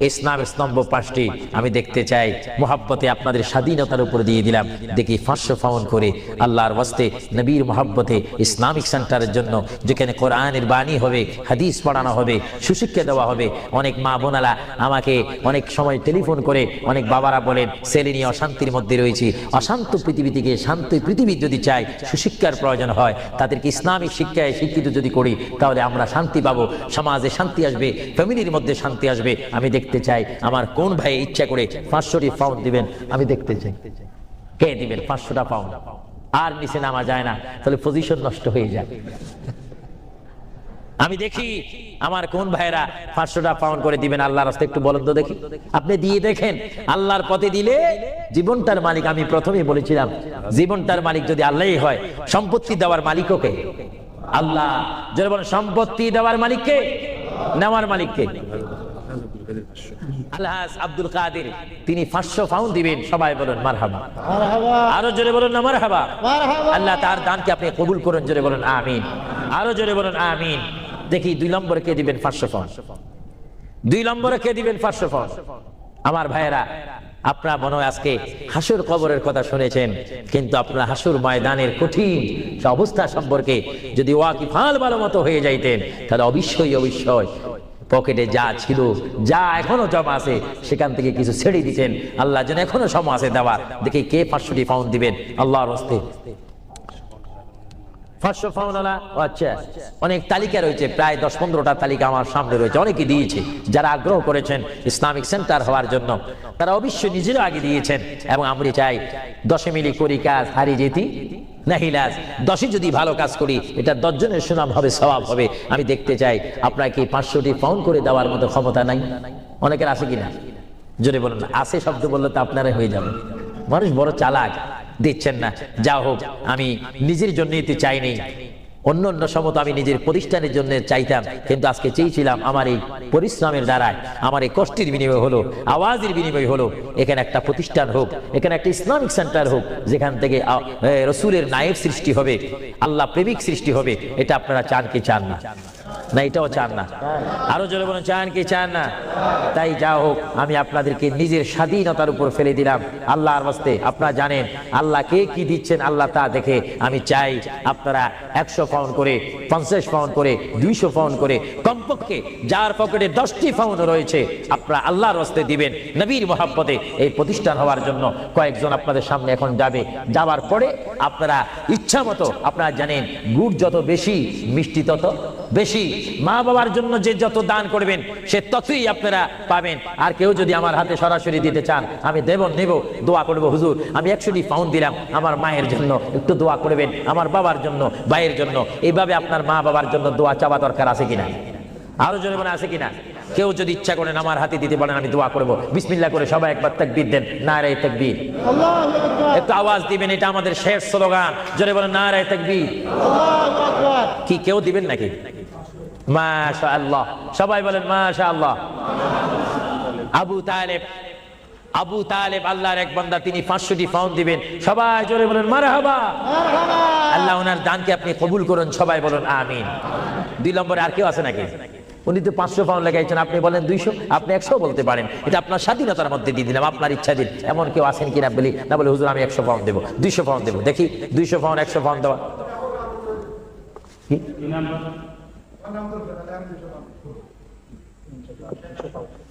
ইসলামের স্তম্ভ 5টি। আমি দেখতে চাই মুহাব্বতে আপনাদের স্বাধীনতার উপর দিয়ে দিলাম। দেখি 500 পাউন্ড করে আল্লাহর ওয়াস্তে নবীর মুহাব্বতে ইসলামিক সেন্টারের জন্য, যেখানে কোরআনের বাণী হবে, হাদিস পড়ানো হবে, সুশিক্ষা দেওয়া হবে। অনেক মা বোনারা আমাকে অনেক সময় টেলিফোন করে, অনেক বাবারা বলেন ছেলে নিয়ে অশান্তির মধ্যে রয়েছি। অশান্ত পৃথিবী থেকে শান্তি পৃথিবী যদি চাই, সুশিক্ষার প্রয়োজন হয়, তাদেরকে ইসলামিক শিক্ষায় শিক্ষিত যদি করি, তাহলে আমরা শান্তি পাবো, সমাজে শান্তি আসবে, ফ্যামিলির মধ্যে শান্তি আসবে। আমি দেখতে চাই আমার কোন ভাই ইচ্ছা করে 500টি পাউন্ড দিবেন। আমি দেখতে চাই কে দিবেন 500টা পাউন্ড। আর নিচে নামা যায় না, তাহলে পজিশন নষ্ট হয়ে যায়। আমি দেখি আমার কোন ভাইরা 500টা পাউন্ড করে দিবেন আল্লাহর রাস্তায়, একটু বলেন তো দেখি। আপনি দিয়ে দেখেন, আল্লাহর পথে দিলে জীবনটার মালিক, আমি প্রথমেই বলেছিলাম, জীবনটার মালিক যদি আল্লাহই হয়, সম্পত্তি দেওয়ার মালিকও কে? আল্লাহ। যারা বলেন সম্পত্তি দেওয়ার মালিক কে, নেওয়ার মালিক কে? আলহাজ আব্দুল কাদের, তিনি 500 পাউন্ড দিবেন। সবাই বলেন মারহাবা। আরো জোরে বলেন না মারহাবা। আল্লাহ তার দানকে আপনি কবুল করুন, জোরে বলেন আমিন। আরো জোরে বলেন আমিন। দেখি 2 নম্বরে কে দিবেন 500 পাউন্ড? 2 নম্বরে কে দিবেন 500 পাউন্ড? আমার ভাইয়েরা, আপনারা মনে হয় আজকে হাসর কবরের কথা শুনেছেন, কিন্তু আপনারা হাসর ময়দানের কঠিন অবস্থা সম্পর্কে যদি ওয়াকিফাল ভালো মতো হয়ে যাইতেন, তাহলে অবশ্যই পকেটে যা ছিল, যা এখনো জমা আছে, সেখান থেকে কিছু ছেড়ে দিতেন। আল্লাহ যেন এখনো সময় আছে দেওয়ার। দেখি কে 500টি পাউন্ড দিবেন আল্লাহর রাস্তায়? 500 পাউন্ড। আচ্ছা, অনেক তালিকা রয়েছে, প্রায় 10-15টা তালিকা আমার সামনে রয়েছে। অনেকে দিয়েছে, যারা আগ্রহ করেছেন ইসলামিক সেন্টার হওয়ার জন্য, তারা অবশ্যই নিজেরা আগে দিয়েছেন। এবং আমরা চাই 10 মিলি করি কাজ, হারি যেতি নাহিলাজ। 10 যদি ভালো কাজ করি, এটা 10 জনের সুনাম হবে, সওয়াব হবে। আমি দেখতে চাই আপনারা কি 500টি পাউন্ড করে দেওয়ার মতো ক্ষমতা নাই? অনেকের আছে কিনা? জোরে বলুন না। আছে শব্দ বললে তো আপনারাই হয়ে যাবে। মানুষ বড় চালাক, দিচ্ছেন না। যা হোক, আমি নিজের জন্য দিতে চাইনি, অন্য সময় আমি নিজের প্রতিষ্ঠানের জন্য চাইতাম, কিন্তু আজকে চেয়েছিলাম আমার এই পরিশ্রমের দ্বারায়, আমার এই কষ্টের বিনিময় হলো, আওয়াজের বিনিময় হলো, এখানে একটা প্রতিষ্ঠান হোক, এখানে একটা ইসলামিক সেন্টার হোক, যেখান থেকে রসুলের নায়েব সৃষ্টি হবে, আল্লাহ প্রেমিক সৃষ্টি হবে। এটা আপনারা চান কি চান না? না, এটাও চান না? আরো জোরে বলুন, চান কি চান না? তাই যা হোক, আমি আপনাদেরকে নিজের স্বাধীনতার উপর ফেলে দিলাম আল্লাহর ওয়াস্তে। আপনারা জানেন আল্লাহ কে কি দিচ্ছেন, আল্লাহ তা দেখে। আমি চাই আপনারা 100 পাউন্ড করে, 50 পাউন্ড করে, 200 পাউন্ড করে, কমপক্ষে যার পকেটে 10টি পাউন্ড রয়েছে, আপনারা আল্লাহর ওয়াস্তে দিবেন নবীর মুহাব্বতে এই প্রতিষ্ঠান হওয়ার জন্য। কয়েকজন আপনাদের সামনে এখন যাবে, যাওয়ার পরে আপনারা ইচ্ছা মতো, আপনারা জানেন গুড় যত বেশি, মিষ্টি তত বেশি। মা বাবার জন্য যে যত দান করবেন, সে ততই আপনারা পাবেন। আর কেউ যদি আমার হাতে সরাসরি দিতে চান, আমি নেব, দোয়া করবো, হুজুর আমি 100টি পাউন্ড দিলাম, আমার মায়ের জন্য একটু দোয়া করবেন, আমার বাবার জন্য, ভাইয়ের জন্য। এইভাবে আপনার মা বাবার জন্য দোয়া চাওয়া দরকার আছে কিনা? আরো জোরে বলে আছে কিনা? কেউ যদি ইচ্ছা করেন আমার হাতে দিতে পারেন, আমি দোয়া করবো। বিসমিল্লাহ করে সবাই একবার তাকবীর দেন, নারায়ে তাকবীর। একটু আওয়াজ দিবেন, এটা আমাদের শেষ স্লোগান। জোরে বলেন নারায়ে তাকবীর। কি কেউ দিবেন নাকি? মাশাআল্লাহ, সবাই বলেন মাশাআল্লাহ। আবু তালেব আল্লাহর এক বান্দা, তিনি 500টি পাউন্ড দিবেন। সবাই জোরে বলেন মারহাবা। আল্লাহ ওনার দানকে আপনি কবুল করুন, সবাই বলুন আমিন। 2 নম্বরে আর কেউ আছে নাকি? উনি তো 500 পাউন্ড লাগাইছেন, আপনি বলেন 200, আপনি 100 বলতে পারেন, এটা আপনার স্বাধীনতার মধ্যে দিয়ে দিলাম, আপনার ইচ্ছা দিন। এমন কেউ আছেন কিনা বলি না, বলে হুজুর আমি 100 পাউন্ড দেবো, 200 পাউন্ড দেবো, দেখি 200 পাউন্ড 100 পাউন্ড দেওয়া কি?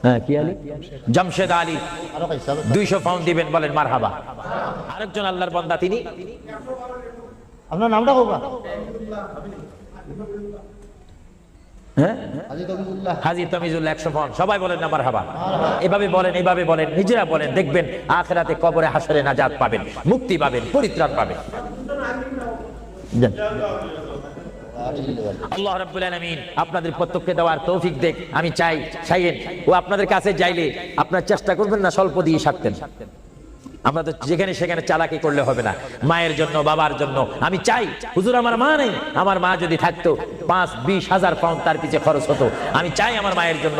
হ্যাঁ, কি আলী? জামশেদ আলী 200 পাউন্ড দিবেন, বলেন মারহাবা। আরেকজন আল্লাহর বান্দা, তিনি আপনার নামটা হোক হ্যাঁ হাজী তামিজুল্লাহ 100 পাউন্ড, সবাই বলেন না মারহাবা। এভাবে বলেন, এইভাবে বলেন, নিজেরা বলেন, দেখবেন আখিরাতে কবরে হাসরে নাজাত পাবেন, মুক্তি পাবেন, পরিত্রাণ পাবেন। আল্লাহ রাব্বুল আলামিন আপনাদের প্রত্যেককে দেওয়ার তৌফিক দেখ। আমি চাই শাইয়েন ও আপনাদের কাছে যাইলে আপনার চেষ্টা করবেন না স্বল্প দিয়ে সারতেন। আমরা তো যেখানে সেখানে চালাকি করলে হবে না। মায়ের জন্য, বাবার জন্য আমি চাই, হুজুর আমার মা নেই, আমার মা যদি থাকতো 5-20 হাজার পাউন্ড তার পিছে খরচ হতো। আমি চাই আমার মায়ের জন্য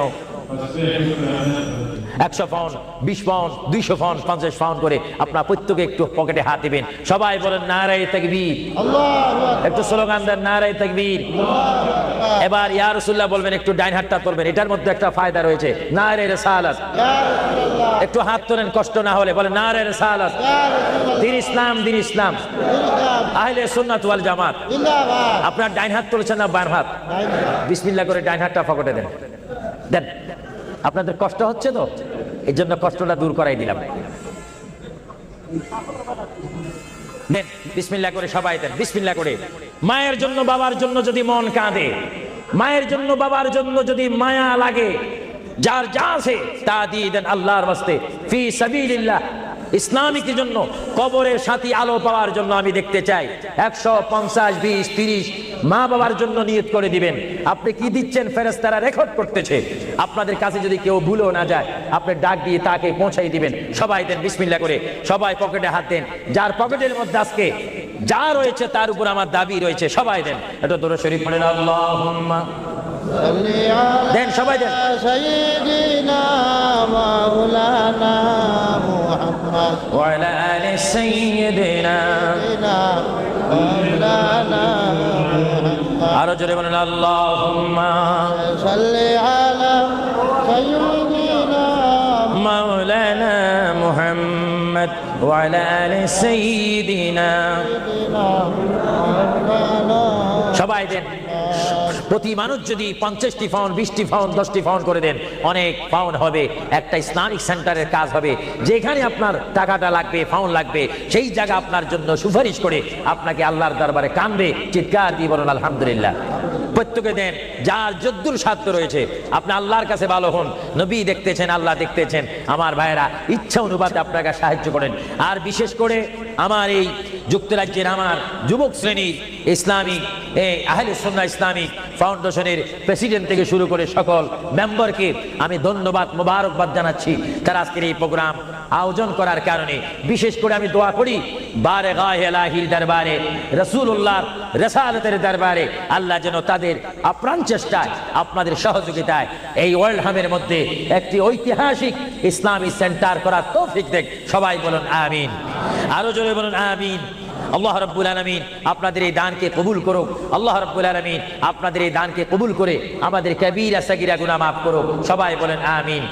100 পাউন্ড, 20 পাউন্ড, 200 পাউন্ড, 50 পাউন্ড করে আপনার প্রত্যেকে একটু পকেটে হাত দিবেন। সবাই বলেন নারায়ে তাকবীর, একটু স্লোগান দেন নারায়ে তাকবীর। এবার ইয়া রাসূলুল্লাহ বলবেন, একটু ডাইন হাতটা তুলবেন, এটার মধ্যে একটা ফায়দা রয়েছে, নারায়ে রিসালাত। একটু হাত তোলেন কষ্ট না হলে, বলেন নারায়ে রিসালাত। দিন ইসলাম, দিন ইসলাম, আহলে সুন্নাত ওয়াল জামাত। আপনার ডাইন হাত তুলছেন না বাম হাত? বিসমিল্লাহ করে ডাইন হাতটা পকেটে দেন, দেন। আপনাদের কষ্ট হচ্ছে তো, এই জন্য কষ্টটা দূর করাই দিলাম। দেন বিসমিল্লাহ করে, সবাই দেন বিসমিল্লাহ করে। মায়ের জন্য, বাবার জন্য যদি মন কাঁদে, মায়ের জন্য, বাবার জন্য যদি মায়া লাগে, যার যা আছে তা দিয়ে দেন আল্লাহর ওয়াস্তে, ফি সাবিলিল্লাহ। ইসলামিকের জন্য, কবরের সাথী আলো পাওয়ার জন্য আমি দেখতে চাই 150, 20, 30 মা বাবার জন্য নিয়ত করে দিবেন। আপনি কি দিচ্ছেন ফেরেশতারা রেকর্ড করতেছে। আপনাদের কাছে যদি কেউ ভুলেও না যায়, আপনি ডাক দিয়ে তাকে পৌঁছাই দিবেন। সবাই দেন বিসমিল্লাহ করে, সবাই পকেটে হাত দেন। যার পকেটের মধ্যে আজকে যা রয়েছে তার উপর আমার দাবি রয়েছে, সবাই দেন। এটা দরুদ শরীফ পড়েন, আল্লাহুম্মা দেন, সবাই দেন। সাইয়্যিদিনা মাওলানা মুহাম্মদ ওয়া আলা আলি সাইয়্যিদিনা, মাওলানা মুহাম্মদ। আরো জোরে বলেন আল্লাহুম্মা সাল্লি আলা সাইয়্যিদিনা মাওলানা মুহাম্মদ ওয়া আলা আলি সাইয়্যিদিনা। মাওলানা। সবাই দেন। প্রতি মানুষ যদি 50টি পাউন্ড, 20টি পাউন্ড, 10টি পাউন্ড করে দেন, অনেক পাউন্ড হবে। একটা ইসলামিক সেন্টারের কাজ হবে, যেখানে আপনার টাকাটা লাগবে, পাউন্ড লাগবে, সেই জায়গা আপনার জন্য সুপারিশ করে আপনাকে আল্লাহর দরবারে কাঁদবে, চিৎকার দিয়ে বলুন আলহামদুলিল্লাহ। প্রত্যেকে দেন, যার যদ্দুর সাধ্য রয়েছে। আপনি আল্লাহর কাছে ভালো হন, নবী দেখতেছেন, আল্লাহ দেখতেছেন। আমার ভাইয়েরা, ইচ্ছা অনুপাতে আপনাকে সাহায্য করেন। আর বিশেষ করে আমার এই যুক্তরাজ্যের আমার যুবক শ্রেণীর ইসলামিক আহলে সুন্নাহ ইসলামিক ফাউন্ডেশনের প্রেসিডেন্ট থেকে শুরু করে সকল মেম্বারকে আমি ধন্যবাদ, মোবারকবাদ জানাচ্ছি। তারা আজকের এই প্রোগ্রাম আয়োজন করার কারণে বিশেষ করে আমি দোয়া করি, বারগাহ ইলাহির দরবারে, রাসূলুল্লাহর রিসালাতের দরবারে আল্লাহ যেন তাদের আপ্রাণ চেষ্টায়, আপনাদের সহযোগিতায় এই ওয়ার্ল্ড হাবের মধ্যে একটি ঐতিহাসিক ইসলামী সেন্টার করার তৌফিক দেন। সবাই বলুন আমিন, আরো জোরে বলুন আমিন। আল্লাহ রাব্বুল আলামিন আপনাদের এই দানকে কবুল করুক। আল্লাহ রাব্বুল আলামিন আপনাদের এই দানকে কবুল করে আমাদের কবিরা সাগীরা গুনাহ মাফ করুক। সবাই বলেন আমিন।